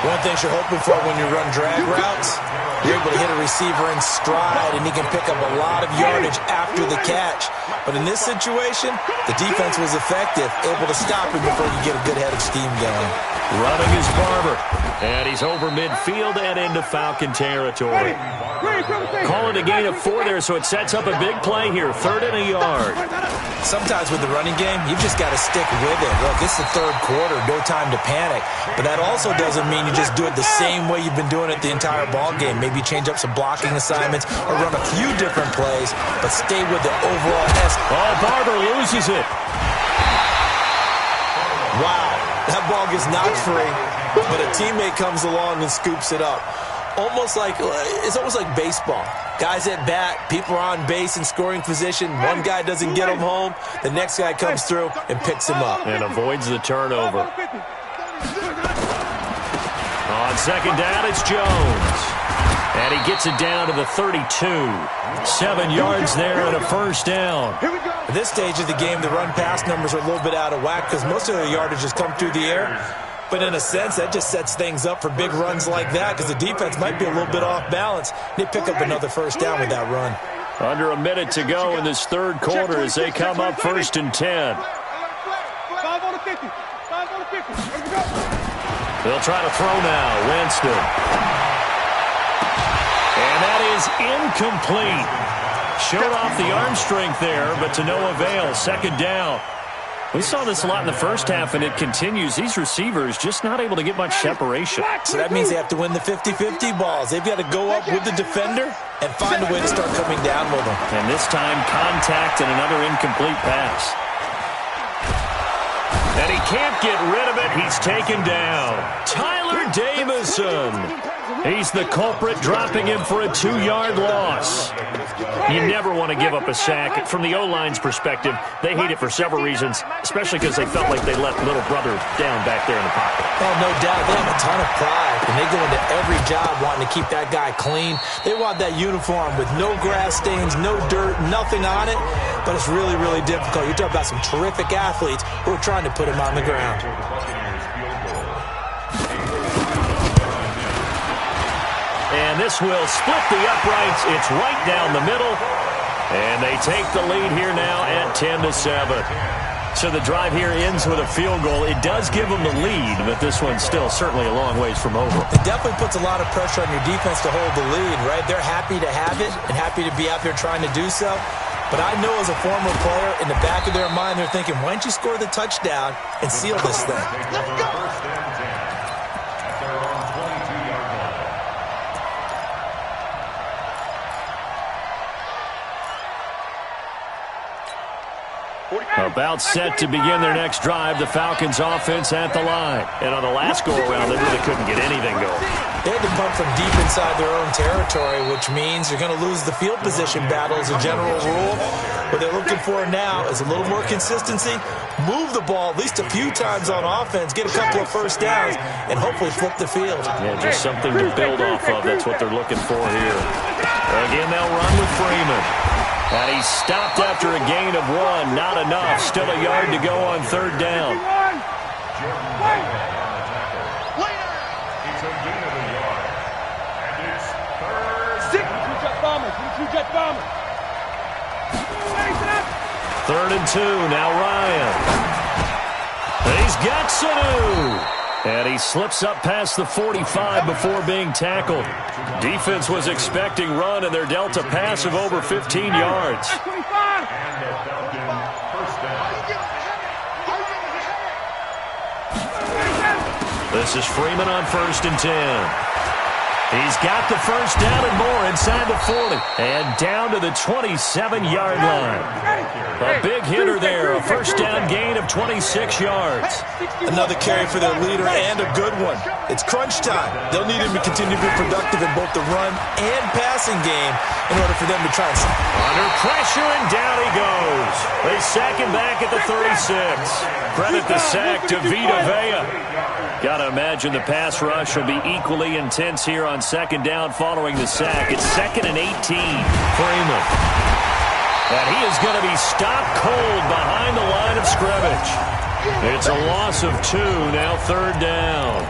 Speaker 4: One thing you're hoping for when you run drag routes, you're able to hit a receiver in stride, and he can pick up a lot of yardage after the catch. But in this situation, the defense was effective, able to stop him before you get a good head of steam going.
Speaker 3: Running is Barber. And he's over midfield and into Falcon territory. Call it a gain of 4 there, so it sets up a big play here. 3rd and a yard.
Speaker 4: Sometimes with the running game, you've just got to stick with it. Look, it's the 3rd quarter, no time to panic. But that also doesn't mean you just do it the same way you've been doing it the entire ball game. Maybe change up some blocking assignments or run a few different plays, but stay with the overall essence.
Speaker 3: Oh, Barber loses it.
Speaker 4: Wow, that ball gets knocked free, but a teammate comes along and scoops it up. It's almost like baseball. Guys at bat, people are on base in scoring position. One guy doesn't get him home. The next guy comes through and picks him up.
Speaker 3: And avoids the turnover. On 2nd down, it's Jones. And he gets it down to the 32. 7 yards there and a first down.
Speaker 4: At this stage of the game, the run-pass numbers are a little bit out of whack because most of the yardage has come through the air. But in a sense, that just sets things up for big runs like that because the defense might be a little bit off balance. They pick up another first down with that run.
Speaker 3: Under a minute to go in this 3rd quarter as they come up 1st and 10.
Speaker 2: 5 on the 50. 5 on the 50. Here we go.
Speaker 3: They'll try to throw now. Winston. And that is incomplete. Showed off the arm strength there, but to no avail. 2nd down. We saw this a lot in the first half, and it continues. These receivers just not able to get much separation.
Speaker 4: So that means they have to win the 50-50 balls. They've got to go up with the defender and find a way to start coming down with them.
Speaker 3: And this time, contact and another incomplete pass. And he can't get rid of it. He's taken down. Tyler Davison. He's the culprit, dropping him for a 2-yard loss. You never want to give up a sack. From the O-line's perspective, they hate it for several reasons, especially because they felt like they let little brother down back there in the pocket.
Speaker 4: Oh, no doubt. They have a ton of pride, and they go into every job wanting to keep that guy clean. They want that uniform with no grass stains, no dirt, nothing on it, but it's really, really difficult. You're talking about some terrific athletes who are trying to put him on the ground.
Speaker 3: And this will split the uprights. It's right down the middle. And they take the lead here now at 10-7. So the drive here ends with a field goal. It does give them the lead, but this one's still certainly a long ways from over.
Speaker 4: It definitely puts a lot of pressure on your defense to hold the lead, right? They're happy to have it and happy to be out there trying to do so. But I know as a former player, in the back of their mind, they're thinking, why don't you score the touchdown and seal this thing?
Speaker 2: Let's go.
Speaker 3: About set to begin their next drive, the Falcons offense at the line. And on the last go-around, they really couldn't get anything going.
Speaker 4: They had to punt from deep inside their own territory, which means you're going to lose the field position battle as a general rule. What they're looking for now is a little more consistency, move the ball at least a few times on offense, get a couple of first downs, and hopefully flip the field.
Speaker 3: Yeah, just something to build off of. That's what they're looking for here. Again, they'll run with Freeman. And he's stopped after a gain of 1. Not enough. Still a yard to go on 3rd down.
Speaker 5: It's a gain of a yard. And it's 3rd.
Speaker 2: 2-jet bomber.
Speaker 3: 3rd and 2. Now Ryan. He's got Sanu. And he slips up past the 45 before being tackled. Defense was expecting run, and they're dealt a pass of over 15 yards. This is Freeman on 1st and 10. He's got the first down and more inside the 40. And down to the 27-yard line. A big hitter there. A first down gain of 26 yards.
Speaker 4: Another carry for their leader and a good one. It's crunch time. They'll need him to continue to be productive in both the run and passing game in order for them to try and...
Speaker 3: Under pressure, and down he goes. They sack him back at the 36. Credit the sack to Vita Vea. Got to imagine the pass rush will be equally intense here on second down following the sack. It's 2nd and 18. Freeman. And he is going to be stopped cold behind the line of scrimmage. It's a loss of 2, now 3rd down.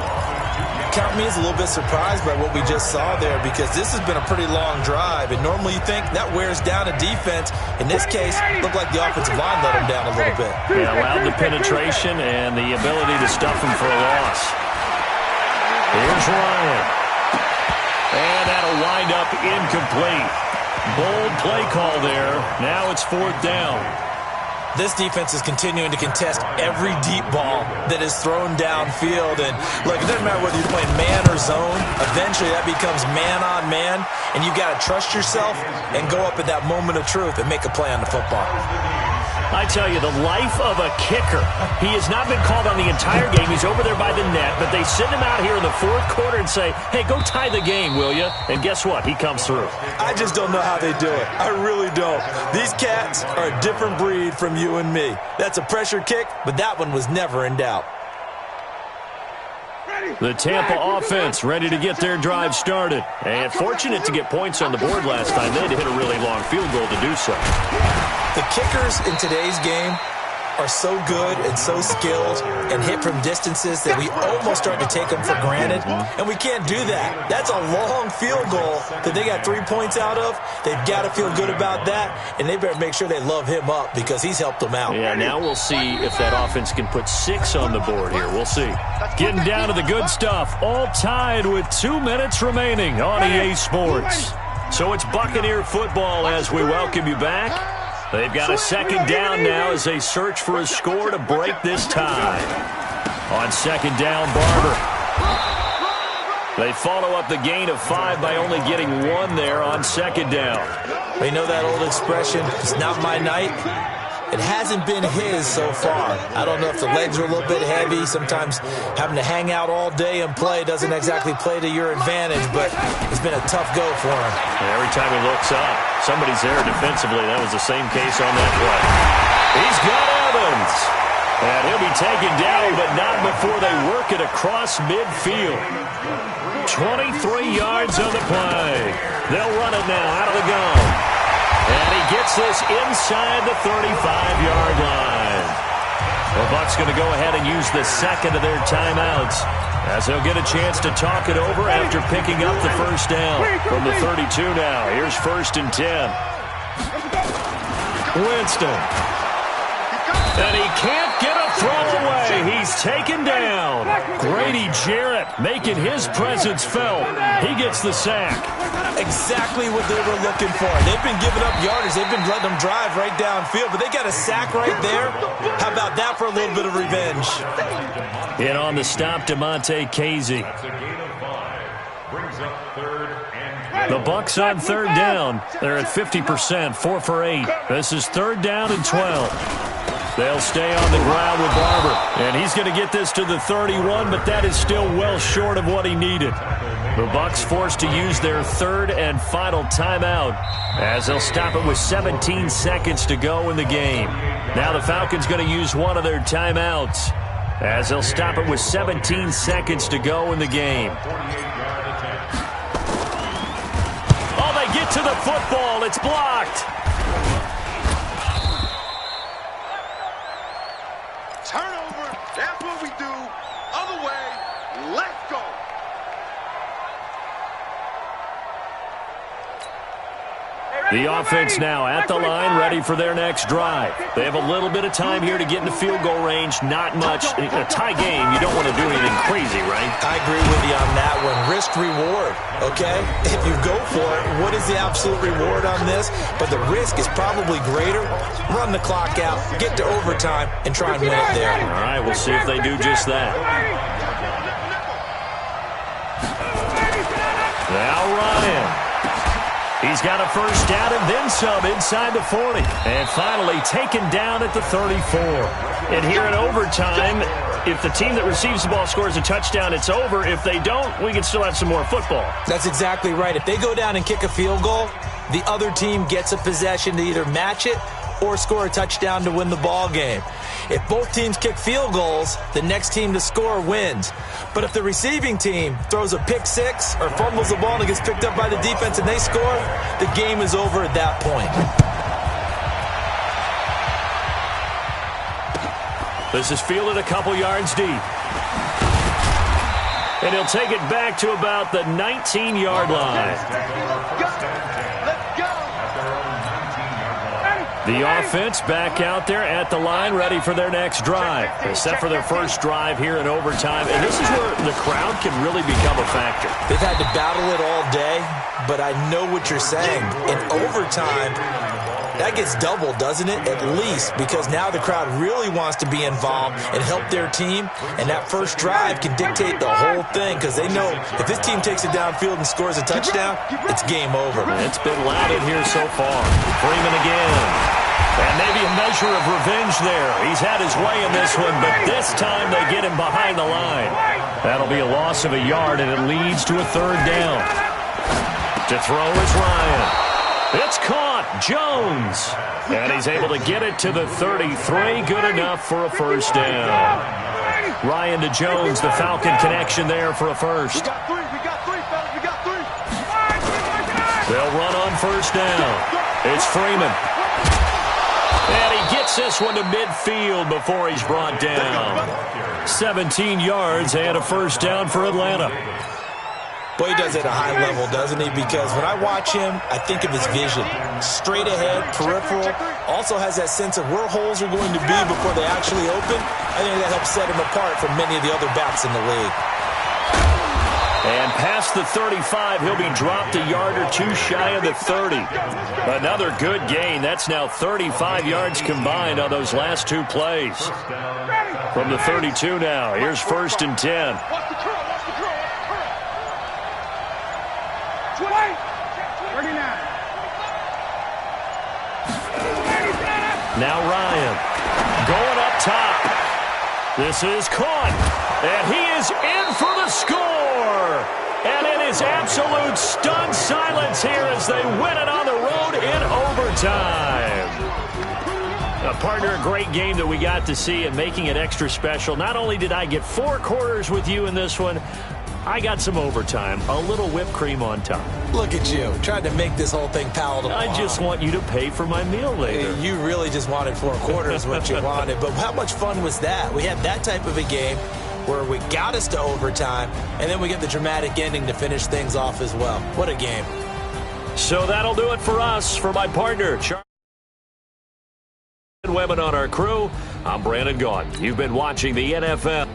Speaker 4: Count me as a little bit surprised by what we just saw there, because this has been a pretty long drive, and normally you think that wears down a defense. In this case, it looked like the offensive line let him down a little bit.
Speaker 3: Yeah, allowed the penetration and the ability to stuff him for a loss. Here's Ryan. And that'll wind up incomplete. Bold play call there. Now it's 4th down.
Speaker 4: This defense is continuing to contest every deep ball that is thrown downfield. And, look, it doesn't matter whether you're playing man or zone. Eventually, that becomes man-on-man, and you got to trust yourself and go up at that moment of truth and make a play on the football.
Speaker 3: I tell you, the life of a kicker. He has not been called on the entire game. He's over there by the net, but they send him out here in the 4th quarter and say, hey, go tie the game, will you? And guess what? He comes through.
Speaker 4: I just don't know how they do it. I really don't. These cats are a different breed from you and me. That's a pressure kick, but that one was never in doubt.
Speaker 3: The Tampa offense ready to get their drive started. And fortunate to get points on the board last time. They had to hit a really long field goal to do so.
Speaker 4: The kickers in today's game are so good and so skilled and hit from distances that we almost start to take them for granted, and we can't do that. That's a long field goal that they got 3 points out of. They've got to feel good about that, and they better make sure they love him up because he's helped them out.
Speaker 3: Yeah, now we'll see if that offense can put 6 on the board here. We'll see. Getting down to the good stuff, all tied with 2 minutes remaining on EA Sports. So it's Buccaneer football as we welcome you back. They've got a 2nd down now as they search for a score to break this tie. On 2nd down, Barber. They follow up the gain of 5 by only getting 1 there on 2nd down.
Speaker 4: They know that old expression, it's not my night. It hasn't been his so far. I don't know if the legs are a little bit heavy. Sometimes having to hang out all day and play doesn't exactly play to your advantage, but it's been a tough go for him.
Speaker 3: Every time he looks up, somebody's there defensively. That was the same case on that play. He's got Evans. And he'll be taken down, but not before they work it across midfield. 23 yards on the play. They'll run it now out of the gun. And he gets this inside the 35-yard line. The Bucs going to go ahead and use the 2nd of their timeouts as they'll get a chance to talk it over after picking up the first down from the 32 now. Here's 1st and 10. Winston. And he can't get a throw away. He's taken down. Grady Jarrett making his presence felt. He gets the sack.
Speaker 4: Exactly what they were looking for. They've been giving up yardage. They've been letting them drive right downfield, but they got a sack right there. How about that for a little bit of revenge?
Speaker 3: In on the stop, DeMonte Casey. The Bucs on 3rd down. They're at 50%, 4 for 8. This is 3rd down and 12. They'll stay on the ground with Barber. And he's going to get this to the 31, but that is still well short of what he needed. The Bucs forced to use their 3rd and final timeout as they'll stop it with 17 seconds to go in the game. Now the Falcons going to use one of their timeouts as they'll stop it with 17 seconds to go in the game. Oh, they get to the football. It's blocked.
Speaker 1: Turnover, that's what we do. Other way, let's go.
Speaker 3: The offense now at the line, ready for their next drive. They have a little bit of time here to get into field goal range. Not much. In a tie game, you don't want to do anything crazy, right?
Speaker 4: I agree with you on that one. Risk-reward, okay? If you go for it, what is the absolute reward on this? But the risk is probably greater. Run the clock out, get to overtime, and try and win it there.
Speaker 3: All right, we'll see if they do just that. Now Ryan. He's got a first down and then some inside the 40. And finally taken down at the 34. And here in overtime, if the team that receives the ball scores a touchdown, it's over. If they don't, we can still have some more football.
Speaker 4: That's exactly right. If they go down and kick a field goal, the other team gets a possession to either match it or score a touchdown to win the ball game. If both teams kick field goals, the next team to score wins. But if the receiving team throws a pick six or fumbles the ball and it gets picked up by the defense and they score, the game is over at that point.
Speaker 3: This is fielded a couple yards deep. And he'll take it back to about the 19-yard line. The offense back out there at the line, ready for their next drive. They're set for their first drive here in overtime, and this is where the crowd can really become a factor.
Speaker 4: They've had to battle it all day, but I know what you're saying. In overtime, that gets doubled, doesn't it? At least, because now the crowd really wants to be involved and help their team, and that first drive can dictate the whole thing because they know if this team takes it downfield and scores a touchdown, it's game over.
Speaker 3: It's been loud in here so far. Freeman again. And maybe a measure of revenge there. He's had his way in this one, but this time they get him behind the line. That'll be a loss of a yard, and it leads to a third down. To throw is Ryan. It's caught. Jones. And he's able to get it to the 33. Good enough for a first down. Ryan to Jones, the Falcon connection there for a first.
Speaker 2: We got three, fellas. We got three.
Speaker 3: They'll run on first down. It's Freeman. And he gets this one to midfield before he's brought down. 17 yards and a first down for Atlanta.
Speaker 4: Boy, he does it at a high level, doesn't he? Because when I watch him, I think of his vision. Straight ahead, peripheral. Also has that sense of where holes are going to be before they actually open. I think that helps set him apart from many of the other backs in the league.
Speaker 3: And past the 35, he'll be dropped a yard or two shy of the 30. Another good gain. That's now 35 yards combined on those last two plays. From the 32 now, here's first and 10. Now Ryan going up top. This is caught. And he is in for the score. And it is absolute stunned silence here as they win it on the road in overtime. Partner, a great game that we got to see and making it extra special. Not only did I get 4 quarters with you in this one, I got some overtime, a little whipped cream on top.
Speaker 4: Look at you, trying to make this whole thing palatable.
Speaker 3: I just want you to pay for my meal later.
Speaker 4: You really just wanted 4 quarters, what you wanted. But how much fun was that? We had that type of a game where we got us to overtime, and then we get the dramatic ending to finish things off as well. What a game.
Speaker 3: So that'll do it for us. For my partner, Charlie and women on our crew, I'm Brandon Gaudin. You've been watching the NFL.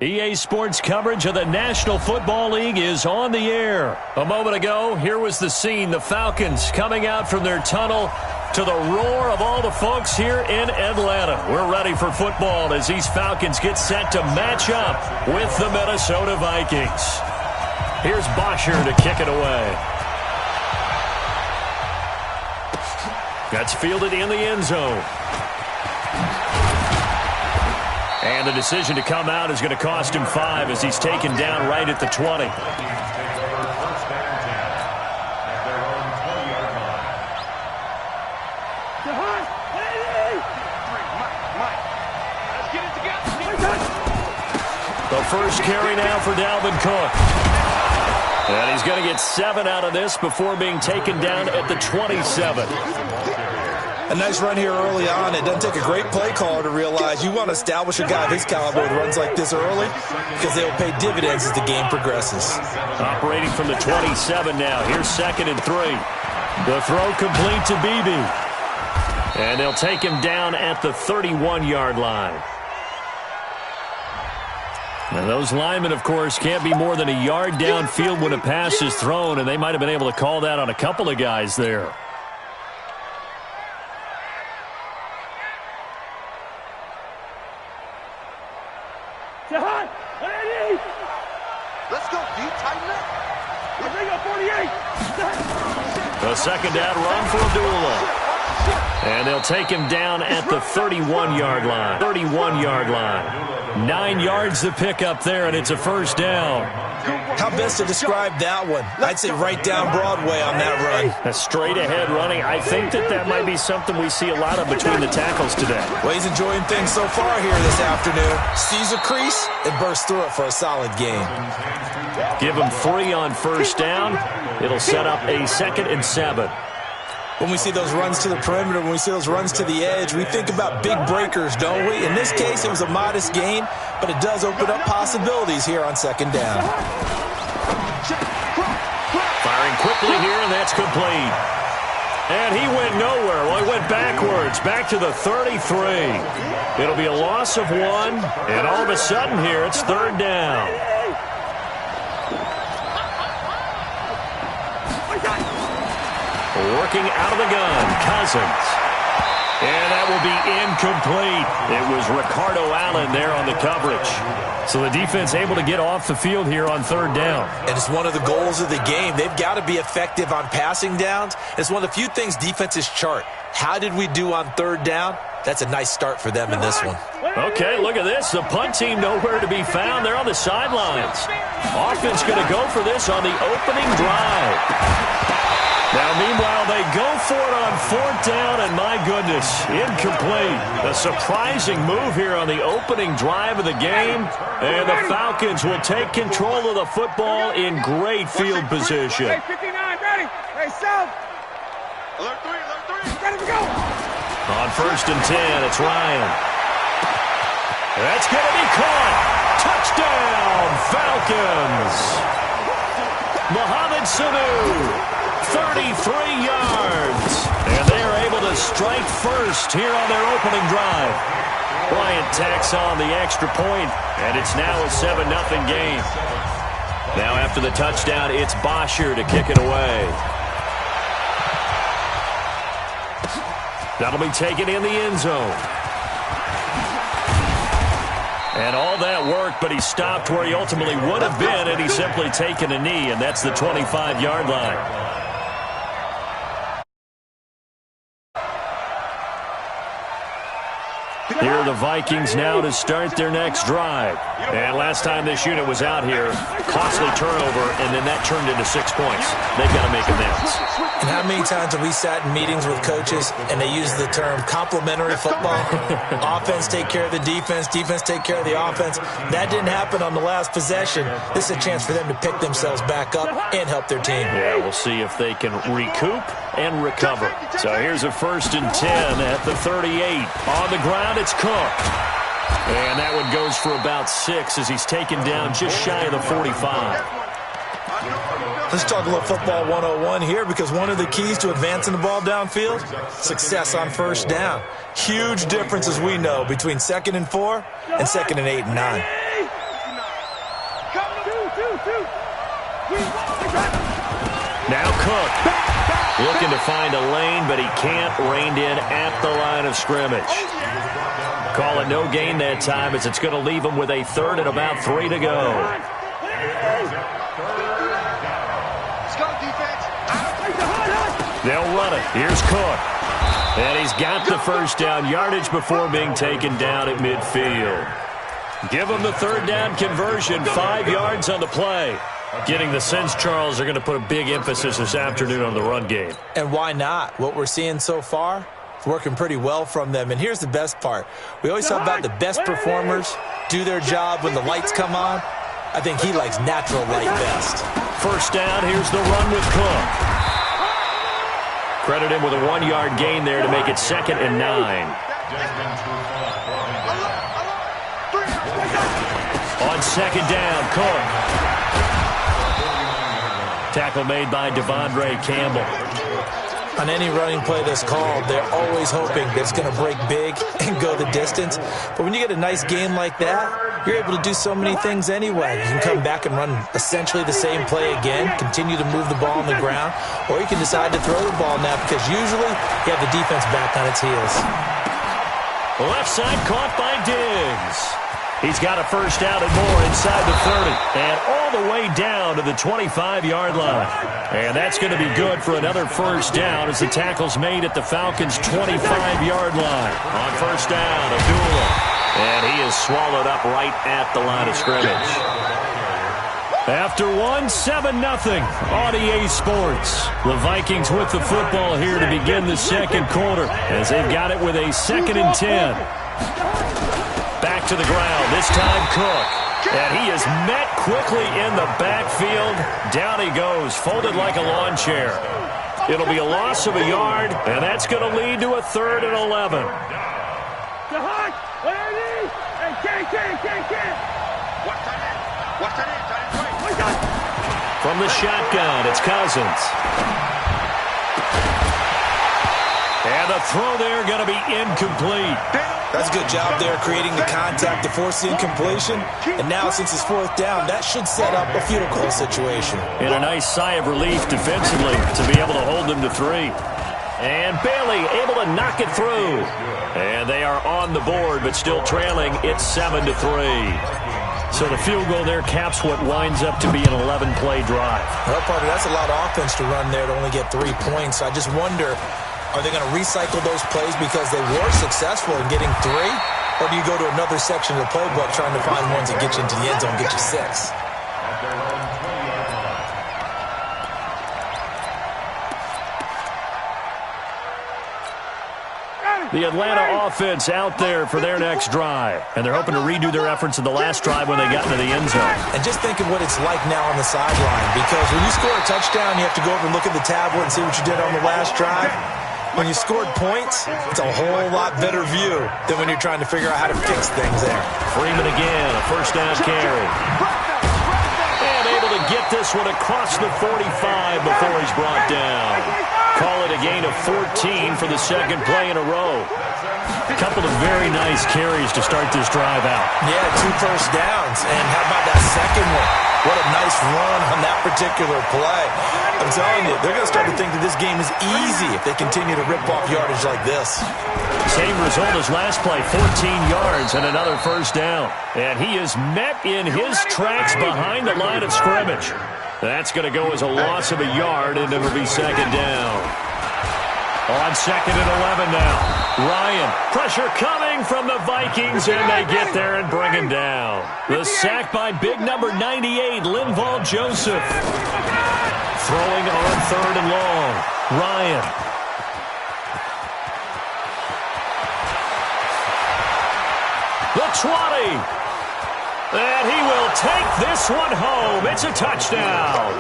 Speaker 3: EA Sports coverage of the National Football League is on the air. A moment ago, here was the scene. The Falcons coming out from their tunnel to the roar of all the folks here in Atlanta. We're ready for football as these Falcons get set to match up with the Minnesota Vikings. Here's Bosher to kick it away. That's fielded in the end zone. And the decision to come out is going to cost him 5 as he's taken down right at the 20. The first carry now for Dalvin Cook. And he's going to get 7 out of this before being taken down at the 27.
Speaker 4: A nice run here early on. It doesn't take a great play caller to realize you want to establish a guy of his caliber with runs like this early because they will pay dividends as the game progresses.
Speaker 3: Operating from the 27 now. Here's 2nd and 3. The throw complete to Beebe. And they'll take him down at the 31-yard line. And those linemen, of course, can't be more than a yard downfield when a pass is thrown, and they might have been able to call that on a couple of guys there.
Speaker 2: Let's go, D. Tighten up. Bring up 48.
Speaker 3: A 2nd down run for Abdullah. And they'll take him down at the 31-yard line. 31-yard line. 9 yards to pick up there, and it's a 1st down.
Speaker 4: How best to describe that one? I'd say right down Broadway on that run.
Speaker 3: A straight-ahead running. I think that might be something we see a lot of between the tackles today.
Speaker 4: Well, he's enjoying things so far here this afternoon. Sees a crease and bursts through it for a solid game.
Speaker 3: Give him 3 on 1st down. It'll set up a 2nd and 7.
Speaker 4: When we see those runs to the perimeter, when we see those runs to the edge, we think about big breakers, don't we? In this case, it was a modest gain, but it does open up possibilities here on 2nd down.
Speaker 3: Firing quickly here, and that's complete. And he went nowhere. Well, he went backwards, back to the 33. It'll be a loss of 1, and all of a sudden here, it's 3rd down. Working out of the gun, Cousins. And that will be incomplete. It was Ricardo Allen there on the coverage. So the defense able to get off the field here on 3rd down.
Speaker 4: And it's one of the goals of the game. They've got to be effective on passing downs. It's one of the few things defenses chart. How did we do on 3rd down? That's a nice start for them in this one.
Speaker 3: Okay, look at this. The punt team nowhere to be found. They're on the sidelines. Offense going to go for this on the opening drive. Now, meanwhile, they go for it on 4th down, and my goodness, incomplete. A surprising move here on the opening drive of the game, and the Falcons will take control of the football in great field position.
Speaker 2: Hey, 59, ready. Hey, South.
Speaker 1: Alert 3.
Speaker 2: Ready to go.
Speaker 3: On 1st and 10, it's Ryan. That's going to be caught. Touchdown, Falcons. Mohamed Sanu. 33 yards. And they are able to strike first here on their opening drive. Bryant tacks on the extra point, and it's now a 7-0 game. Now after the touchdown, it's Bosher to kick it away. That'll be taken in the end zone. And all that worked, but he stopped where he ultimately would have been, and he's simply taken a knee, and that's the 25-yard line. Here are the Vikings now to start their next drive. And last time this unit was out here, costly turnover, and then that turned into 6 points. They've got to make amends.
Speaker 4: And how many times have we sat in meetings with coaches and they use the term complementary football? Offense take care of the defense, defense take care of the offense. That didn't happen on the last possession. This is a chance for them to pick themselves back up and help their team.
Speaker 3: Yeah, we'll see if they can recoup and recover. So here's a 1st and 10 at the 38. On the ground, it's Cook. And that one goes for about 6 as he's taken down just shy of the 45.
Speaker 4: Let's talk a little football 101 here, because one of the keys to advancing the ball downfield, success on 1st down. Huge difference, as we know, between 2nd and 4 and 2nd and 8 and 9.
Speaker 3: Now Cook looking to find a lane, but he can't. Reined in at the line of scrimmage. Call it no gain that time, as it's going to leave him with a 3rd and about 3 to go. They'll run it. Here's Cook. And he's got the 1st down yardage before being taken down at midfield. Give him the 3rd down conversion, 5 yards on the play. Getting the sense, Charles, are going to put a big emphasis this afternoon on the run game.
Speaker 4: And why not? What we're seeing so far, it's working pretty well from them. And here's the best part. We always talk about the best performers do their job when the lights come on. I think he likes natural light best.
Speaker 3: 1st down, here's the run with Cook. Credit him with a 1-yard gain there to make it 2nd and 9. On 2nd down, Cook. Tackle made by Devondre Campbell.
Speaker 4: On any running play that's called, they're always hoping that it's going to break big and go the distance. But when you get a nice game like that, you're able to do so many things anyway. You can come back and run essentially the same play again, continue to move the ball on the ground, or you can decide to throw the ball now because usually you have the defense back on its heels.
Speaker 3: Left side caught by Diggs. He's got a first down and more inside the 30 and all the way down to the 25-yard line. And that's going to be good for another first down as the tackle's made at the Falcons' 25-yard line. On first down, Abdullah. And he is swallowed up right at the line of scrimmage. After 7-0 on EA Sports. The Vikings with the football here to begin the second quarter as they've got it with a 2nd and 10. Back to the ground, this time Cook. And he is met quickly in the backfield. Down he goes, folded like a lawn chair. It'll be a loss of a yard, and that's going to lead to a 3rd and 11. From the shotgun, it's Cousins. And the throw there going to be incomplete.
Speaker 4: That's a good job there creating the contact to force the incompletion. And now since it's 4th down, that should set up a field goal situation.
Speaker 3: And a nice sigh of relief defensively to be able to hold them to 3. And Bailey able to knock it through. And they are on the board but still trailing. It's 7-3. So the field goal there caps what winds up to be an 11-play drive.
Speaker 4: Well, Parker, that's a lot of offense to run there to only get 3 points. I just wonder, are they going to recycle those plays because they were successful in getting 3? Or do you go to another section of the playbook trying to find ones that get you into the end zone, get you 6?
Speaker 3: The Atlanta offense out there for their next drive. And they're hoping to redo their efforts in the last drive when they got into the end zone.
Speaker 4: And just think of what it's like now on the sideline. Because when you score a touchdown, you have to go over and look at the tablet and see what you did on the last drive. When you scored points, it's a whole lot better view than when you're trying to figure out how to fix things there.
Speaker 3: Freeman again, a first down carry. And able to get this one across the 45 before he's brought down. Call it a gain of 14 for the second play in a row. A couple of very nice carries to start this drive out.
Speaker 4: Yeah, 2 first downs. And how about that second one? What a nice run on that particular play. I'm telling you, they're going to start to think that this game is easy if they continue to rip off yardage like this.
Speaker 3: Same result as last play, 14 yards and another first down. And he is met in his tracks behind the line of scrimmage. That's going to go as a loss of a yard, and it'll be 2nd down. On 2nd and 11 now. Ryan, pressure coming from the Vikings, and they get there and bring him down. The sack by big number 98, Linval Joseph. Throwing on 3rd and long. Ryan. The 20. And he will take this one home. It's a touchdown.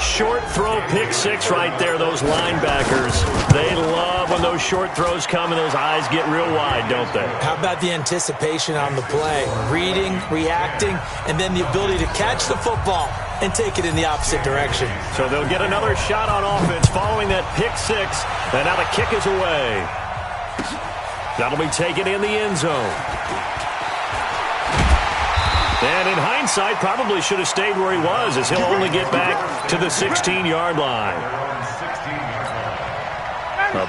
Speaker 3: Short throw, pick 6 right there. Those linebackers, they love when those short throws come and those eyes get real wide, don't they?
Speaker 4: How about the anticipation on the play? Reading, reacting, and then the ability to catch the football and take it in the opposite direction.
Speaker 3: So they'll get another shot on offense following that pick 6. And now the kick is away. That'll be taken in the end zone. And in hindsight, probably should have stayed where he was, as he'll only get back to the 16-yard line.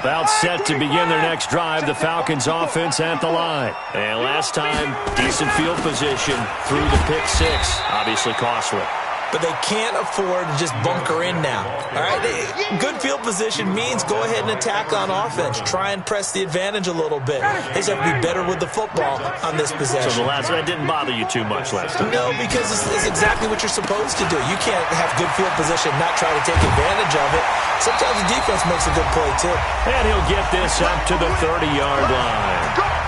Speaker 3: About set to begin their next drive, the Falcons offense at the line. And last time, decent field position through the pick 6, obviously costly.
Speaker 4: But they can't afford to just bunker in now. All right, good field position means go ahead and attack on offense. Try and press the advantage a little bit. They just have to be better with the football on this possession.
Speaker 3: So that didn't bother you too much last time?
Speaker 4: No, because it's exactly what you're supposed to do. You can't have good field position and not try to take advantage of it. Sometimes the defense makes a good play, too.
Speaker 3: And he'll get this up to the 30-yard line.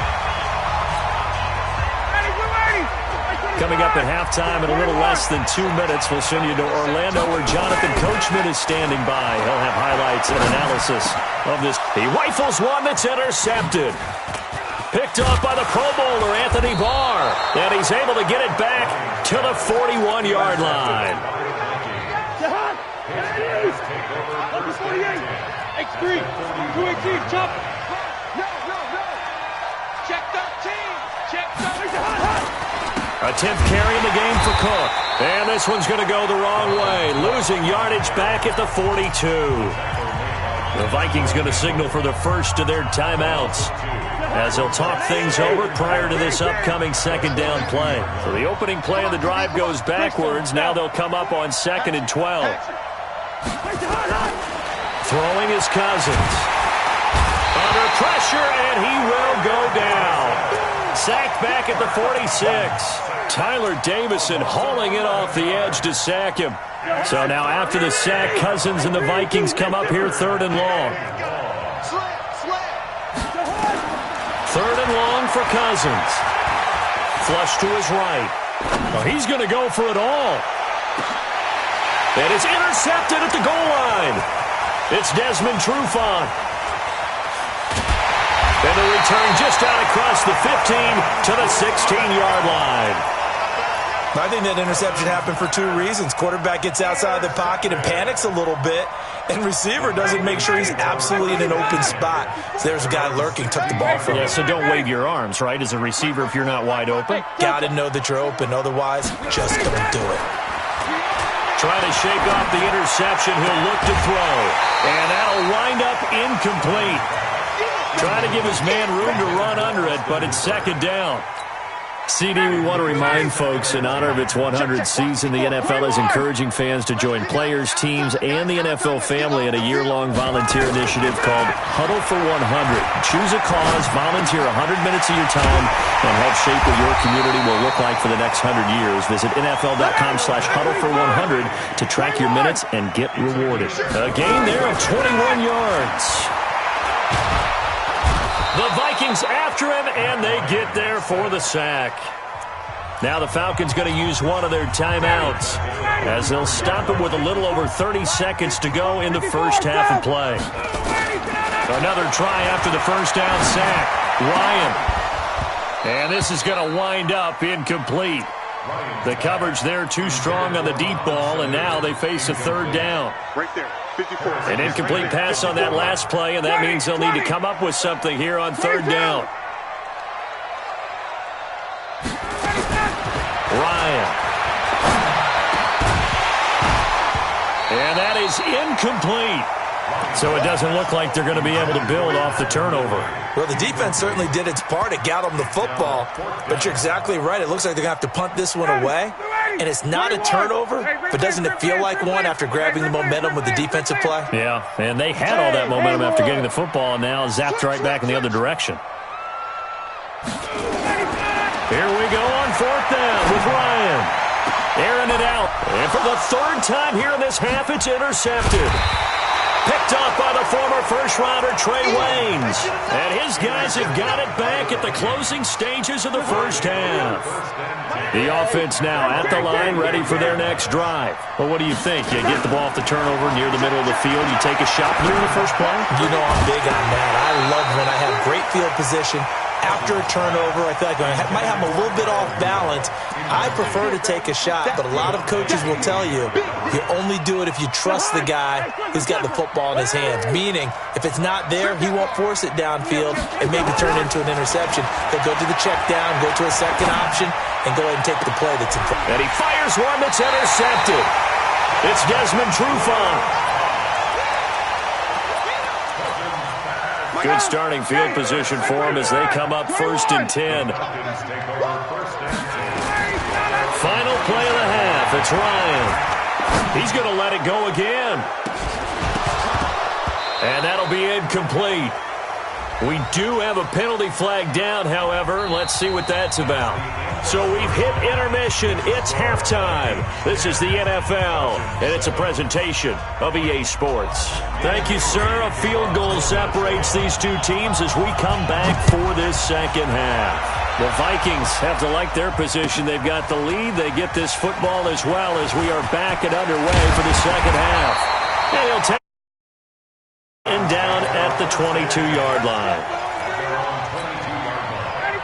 Speaker 3: Coming up at halftime in a little less than 2 minutes, we'll send you to Orlando where Jonathan Coachman is standing by. He'll have highlights and analysis of this. He rifles one that's intercepted. Picked off by the Pro Bowler, Anthony Barr. And he's able to get it back to the 41-yard line.
Speaker 2: Number 48. X3. 218. Chop. No. Check 13. Check 13.
Speaker 3: A 10th carry in the game for Cook. And this one's going to go the wrong way. Losing yardage back at the 42. The Vikings going to signal for the first of their timeouts as they'll talk things over prior to this upcoming second down play. So the opening play of the drive goes backwards. Now they'll come up on 2nd and 12. Throwing is Cousins. Under pressure, and he will go down. Sacked back at the 46. Tyler Davison hauling it off the edge to sack him. So now after the sack, Cousins and the Vikings come up here 3rd and long. 3rd and long for Cousins. Flush to his right. Oh, he's going to go for it all. And it's intercepted at the goal line. It's Desmond Trufant. And the return just out across the 15 to the 16-yard line.
Speaker 4: I think that interception happened for 2 reasons. Quarterback gets outside the pocket and panics a little bit, and receiver doesn't make sure he's absolutely in an open spot. So there's a guy lurking, took the ball from him.
Speaker 3: Yeah, so don't wave your arms, right, as a receiver if you're not wide open.
Speaker 4: Got to know that you're open. Otherwise, just don't do it.
Speaker 3: Trying to shake off the interception. He'll look to throw. And that'll wind up incomplete. Trying to give his man room to run under it, but it's 2nd down. CD, we want to remind folks, in honor of its 100th season, the NFL is encouraging fans to join players, teams, and the NFL family in a year-long volunteer initiative called Huddle for 100. Choose a cause, volunteer 100 minutes of your time, and help shape what your community will look like for the next 100 years. Visit NFL.com/huddle for 100 to track your minutes and get rewarded. A gain there of 21 yards. The Vikings after him, and they get there for the sack. Now the Falcons going to use one of their timeouts as they'll stop him with a little over 30 seconds to go in the first half of play. Another try after the first down sack. Ryan. And this is going to wind up incomplete. The coverage there too strong on the deep ball, and now they face a 3rd down.
Speaker 1: Right there. 54.
Speaker 3: An incomplete pass on that last play, and that means they'll need to come up with something here on 3rd down. Ryan. And that is incomplete. So it doesn't look like they're going to be able to build off the turnover.
Speaker 4: Well, the defense certainly did its part. It got them the football. But you're exactly right. It looks like they're going to have to punt this one away. And it's not a turnover, but doesn't it feel like one after grabbing the momentum with the defensive play?
Speaker 3: Yeah, and they had all that momentum after getting the football, and now zapped right back in the other direction. Here we go on 4th down with Ryan. Airing it out. And for the 3rd time here in this half, it's intercepted. Picked off by the former first-rounder Trey Waynes. And his guys have got it back at the closing stages of the first half. The offense now at the line, ready for their next drive. Well, what do you think? You get the ball off the turnover near the middle of the field, you take a shot through the first play?
Speaker 4: You know I'm big on that. I love when I have great field position. After a turnover, I feel like I might have a little bit off balance. I prefer to take a shot, but a lot of coaches will tell you only do it if you trust the guy who's got the football in his hands. Meaning, if it's not there, he won't force it downfield and maybe turn into an interception. He'll go to the check down, go to a second option, and go ahead and take the play that's in front.
Speaker 3: And he fires one that's intercepted. It's Desmond Trufant. Good starting field position for him as they come up 1st and 10. Final play of the half. It's Ryan. He's going to let it go again. And that'll be incomplete. We do have a penalty flag down, however. Let's see what that's about. So we've hit intermission. It's halftime. This is the NFL, and it's a presentation of EA Sports. Thank you, sir. A field goal separates these two teams as we come back for this second half. The Vikings have to like their position. They've got the lead. They get this football as well as we are back and underway for the second half. And he'll take it down at the 22-yard line.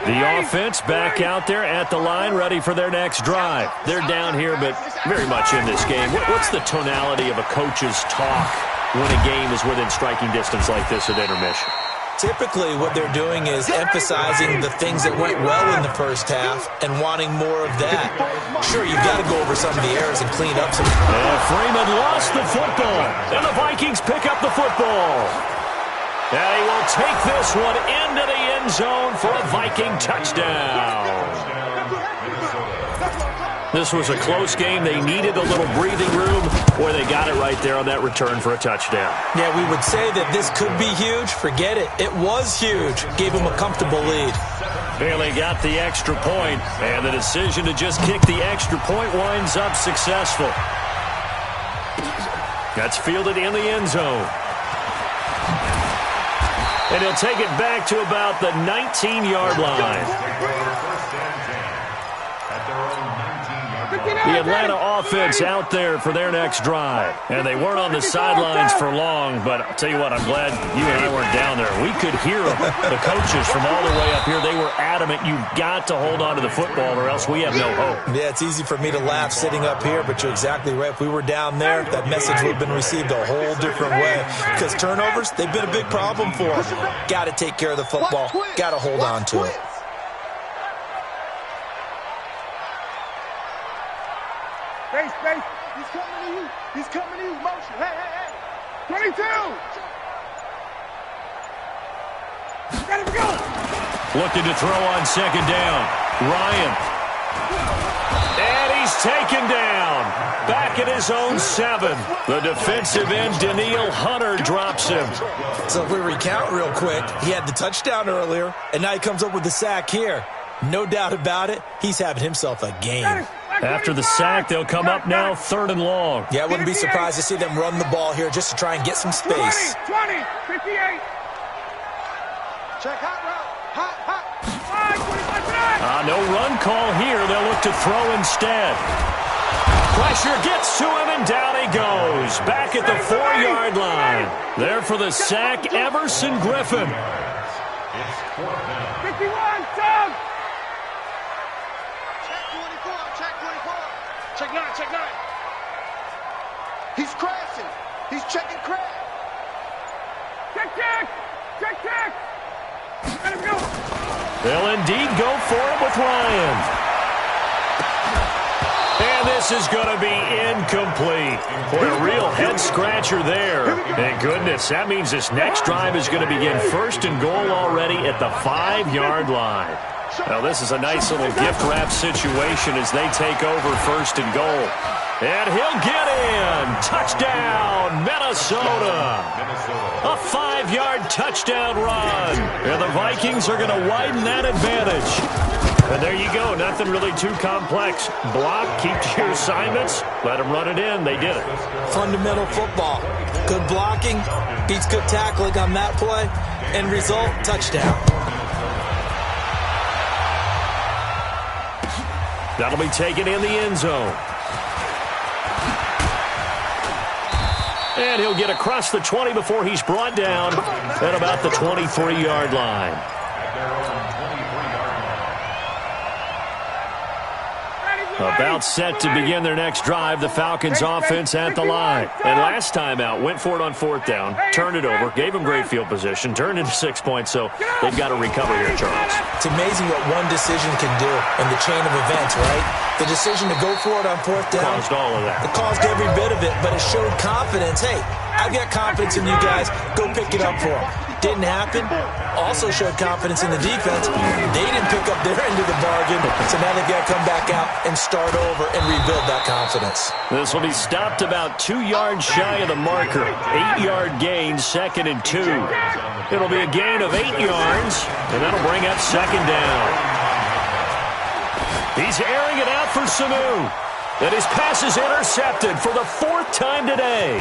Speaker 3: The offense back out there at the line, ready for their next drive. They're down here, but very much in this game. What's the tonality of a coach's talk when a game is within striking distance like this at intermission?
Speaker 4: Typically, what they're doing is emphasizing the things that went well in the first half and wanting more of that. Sure, you've got to go over some of the errors and clean up some.
Speaker 3: And Freeman lost the football, and the Vikings pick up the football. And he will take this one into the end zone for a Viking touchdown. This was a close game. They needed a little breathing room, or they got it right there on that return for a touchdown.
Speaker 4: Yeah, we would say that this could be huge. Forget it. It was huge. Gave him a comfortable lead.
Speaker 3: Bailey got the extra point, and the decision to just kick the extra point winds up successful. That's fielded in the end zone. And he'll take it back to about the 19-yard line. The Atlanta offense out there for their next drive. And they weren't on the sidelines for long, but I'll tell you what, I'm glad you and I weren't down there. We could hear them. The coaches from all the way up here, they were adamant, you've got to hold on to the football or else we have no hope.
Speaker 4: Yeah, it's easy for me to laugh sitting up here, but you're exactly right. If we were down there, that message would have been received a whole different way. Because turnovers, they've been a big problem for them. Got to take care of the football. Got to hold on to it.
Speaker 2: Space. He's coming to you. He's coming to you. Motion. Hey. 22. Let him go.
Speaker 3: Looking to throw on second down. Ryan. And he's taken down. Back at his own 7. The defensive end, Daniil Hunter, drops him.
Speaker 4: So if we recount real quick, he had the touchdown earlier, and now he comes up with the sack here. No doubt about it, he's having himself a game.
Speaker 3: After the sack, they'll come up now 3rd and long.
Speaker 4: Yeah, I wouldn't be surprised to see them run the ball here just to try and get some space.
Speaker 2: 20, 58. Check hot route. Hot. 25.
Speaker 3: No run call here. They'll look to throw instead. Pressure gets to him, and down he goes. Back at the 4-yard line. There for the sack, Everson Griffin.
Speaker 2: 51, Doug. Check 9. He's crashing. He's checking crash. Check. Let him go.
Speaker 3: They'll indeed go for it with Ryan. And this is going to be incomplete. Boy, a real head-scratcher there. And goodness, that means this next drive is going to begin 1st and goal already at the 5-yard line. Now, this is a nice little gift-wrap situation as they take over 1st and goal. And he'll get in. Touchdown, Minnesota. A 5-yard touchdown run. And the Vikings are going to widen that advantage. And there you go. Nothing really too complex. Block, keep to your assignments, let them run it in. They did it. Fundamental football. Good blocking beats good tackling on that play. End result, touchdown. That'll be taken in the end zone. And he'll get across the 20 before he's brought down at about the 23-yard line. About set to begin their next drive, the Falcons offense at the line. And last time out, went for it on 4th down, turned it over, gave them great field position, turned into 6 points, so they've got to recover here, Charles. It's amazing what one decision can do in the chain of events, right? The decision to go for it on 4th down. Caused all of that. It caused every bit of it, but it showed confidence. Hey, I've got confidence in you guys. Go pick it up for them. Didn't happen. Also showed confidence in the defense. They didn't pick up their end of the bargain, so now they've got to come back out and start over and rebuild that confidence. This will be stopped about 2 yards shy of the marker. 8-yard gain, 2nd and 2. It'll be a gain of 8 yards, and that'll bring up 2nd down. He's airing it out for Sanu. And his pass is intercepted for the 4th time today.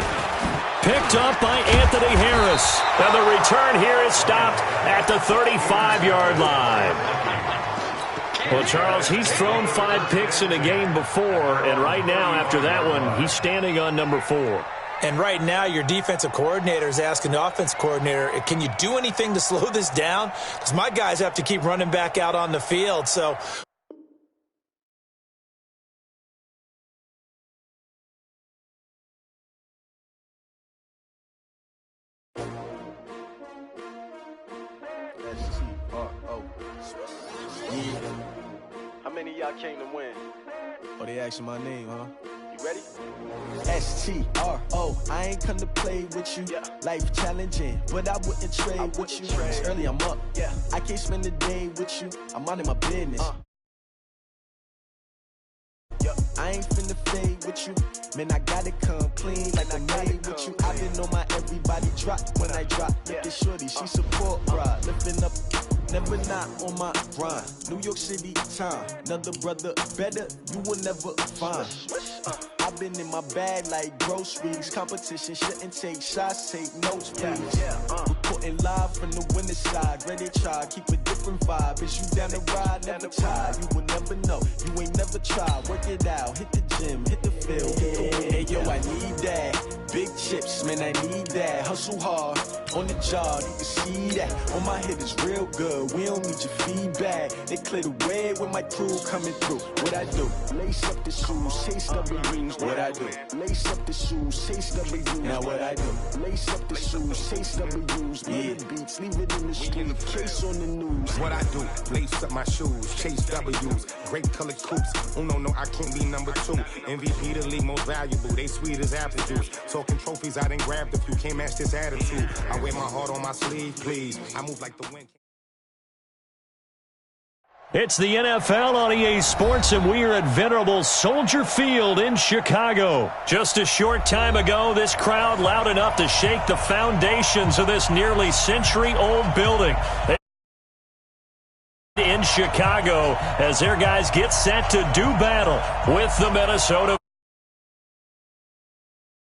Speaker 3: Picked up by Anthony Harris. And the return here is stopped at the 35-yard line. Well, Charles, he's thrown 5 picks in a game before, and right now, after that one, he's standing on number 4.
Speaker 4: And right now, your defensive coordinator is asking the offensive coordinator, can you do anything to slow this down? Because my guys have to keep running back out on the field. So
Speaker 6: S-T-R-O. Yeah.
Speaker 1: How many of y'all came to win?
Speaker 6: Oh, they asking my name, huh?
Speaker 1: You ready?
Speaker 6: S-T-R-O. I ain't come to play with you.
Speaker 1: Yeah.
Speaker 6: Life challenging, but I wouldn't trade with you. It's early, I'm up.
Speaker 1: Yeah.
Speaker 6: I can't spend the day with you. I'm minding my business. I ain't finna fade with you. Man, I gotta come clean like I'm made with you. I've been on my everybody drop when I drop. Look at shorty, she support ride. Lifting up, never not on my grind. New York City time, another brother better, you will never find. I've been in my bag like groceries. Competition shouldn't take shots, take notes, please. Reporting live from the winter side. Ready to try, keep a different vibe. Is you down the ride, never tired. You will never know, you ain't never tried. Work it out, hit the gym, hit the field. Hey yo, I need that. Big chips, man, I need that. Hustle hard, on the job, you can see that. On my head is real good, we don't need your feedback. They clear the way with my crew coming through. What I do? Lace up the shoes, chase W's. What I do? Lace up the shoes, chase W's. Now what I do? Lace up the shoes, chase W's. Yeah, beats, leave it in the street, case on the news.
Speaker 7: What I do? Lace up my shoes, chase W's. Great colored coops. Oh no, I can't be number 2. MVP the league most valuable. They sweet as apple juice. Talking trophies, I didn't grab the few. Can't match this attitude. I wear my heart on my sleeve, please. I move like the wind.
Speaker 3: It's the NFL on EA Sports, and we are at venerable Soldier Field in Chicago. Just a short time ago, this crowd loud enough to shake the foundations of this nearly century-old building in Chicago as their guys get set to do battle with the Minnesota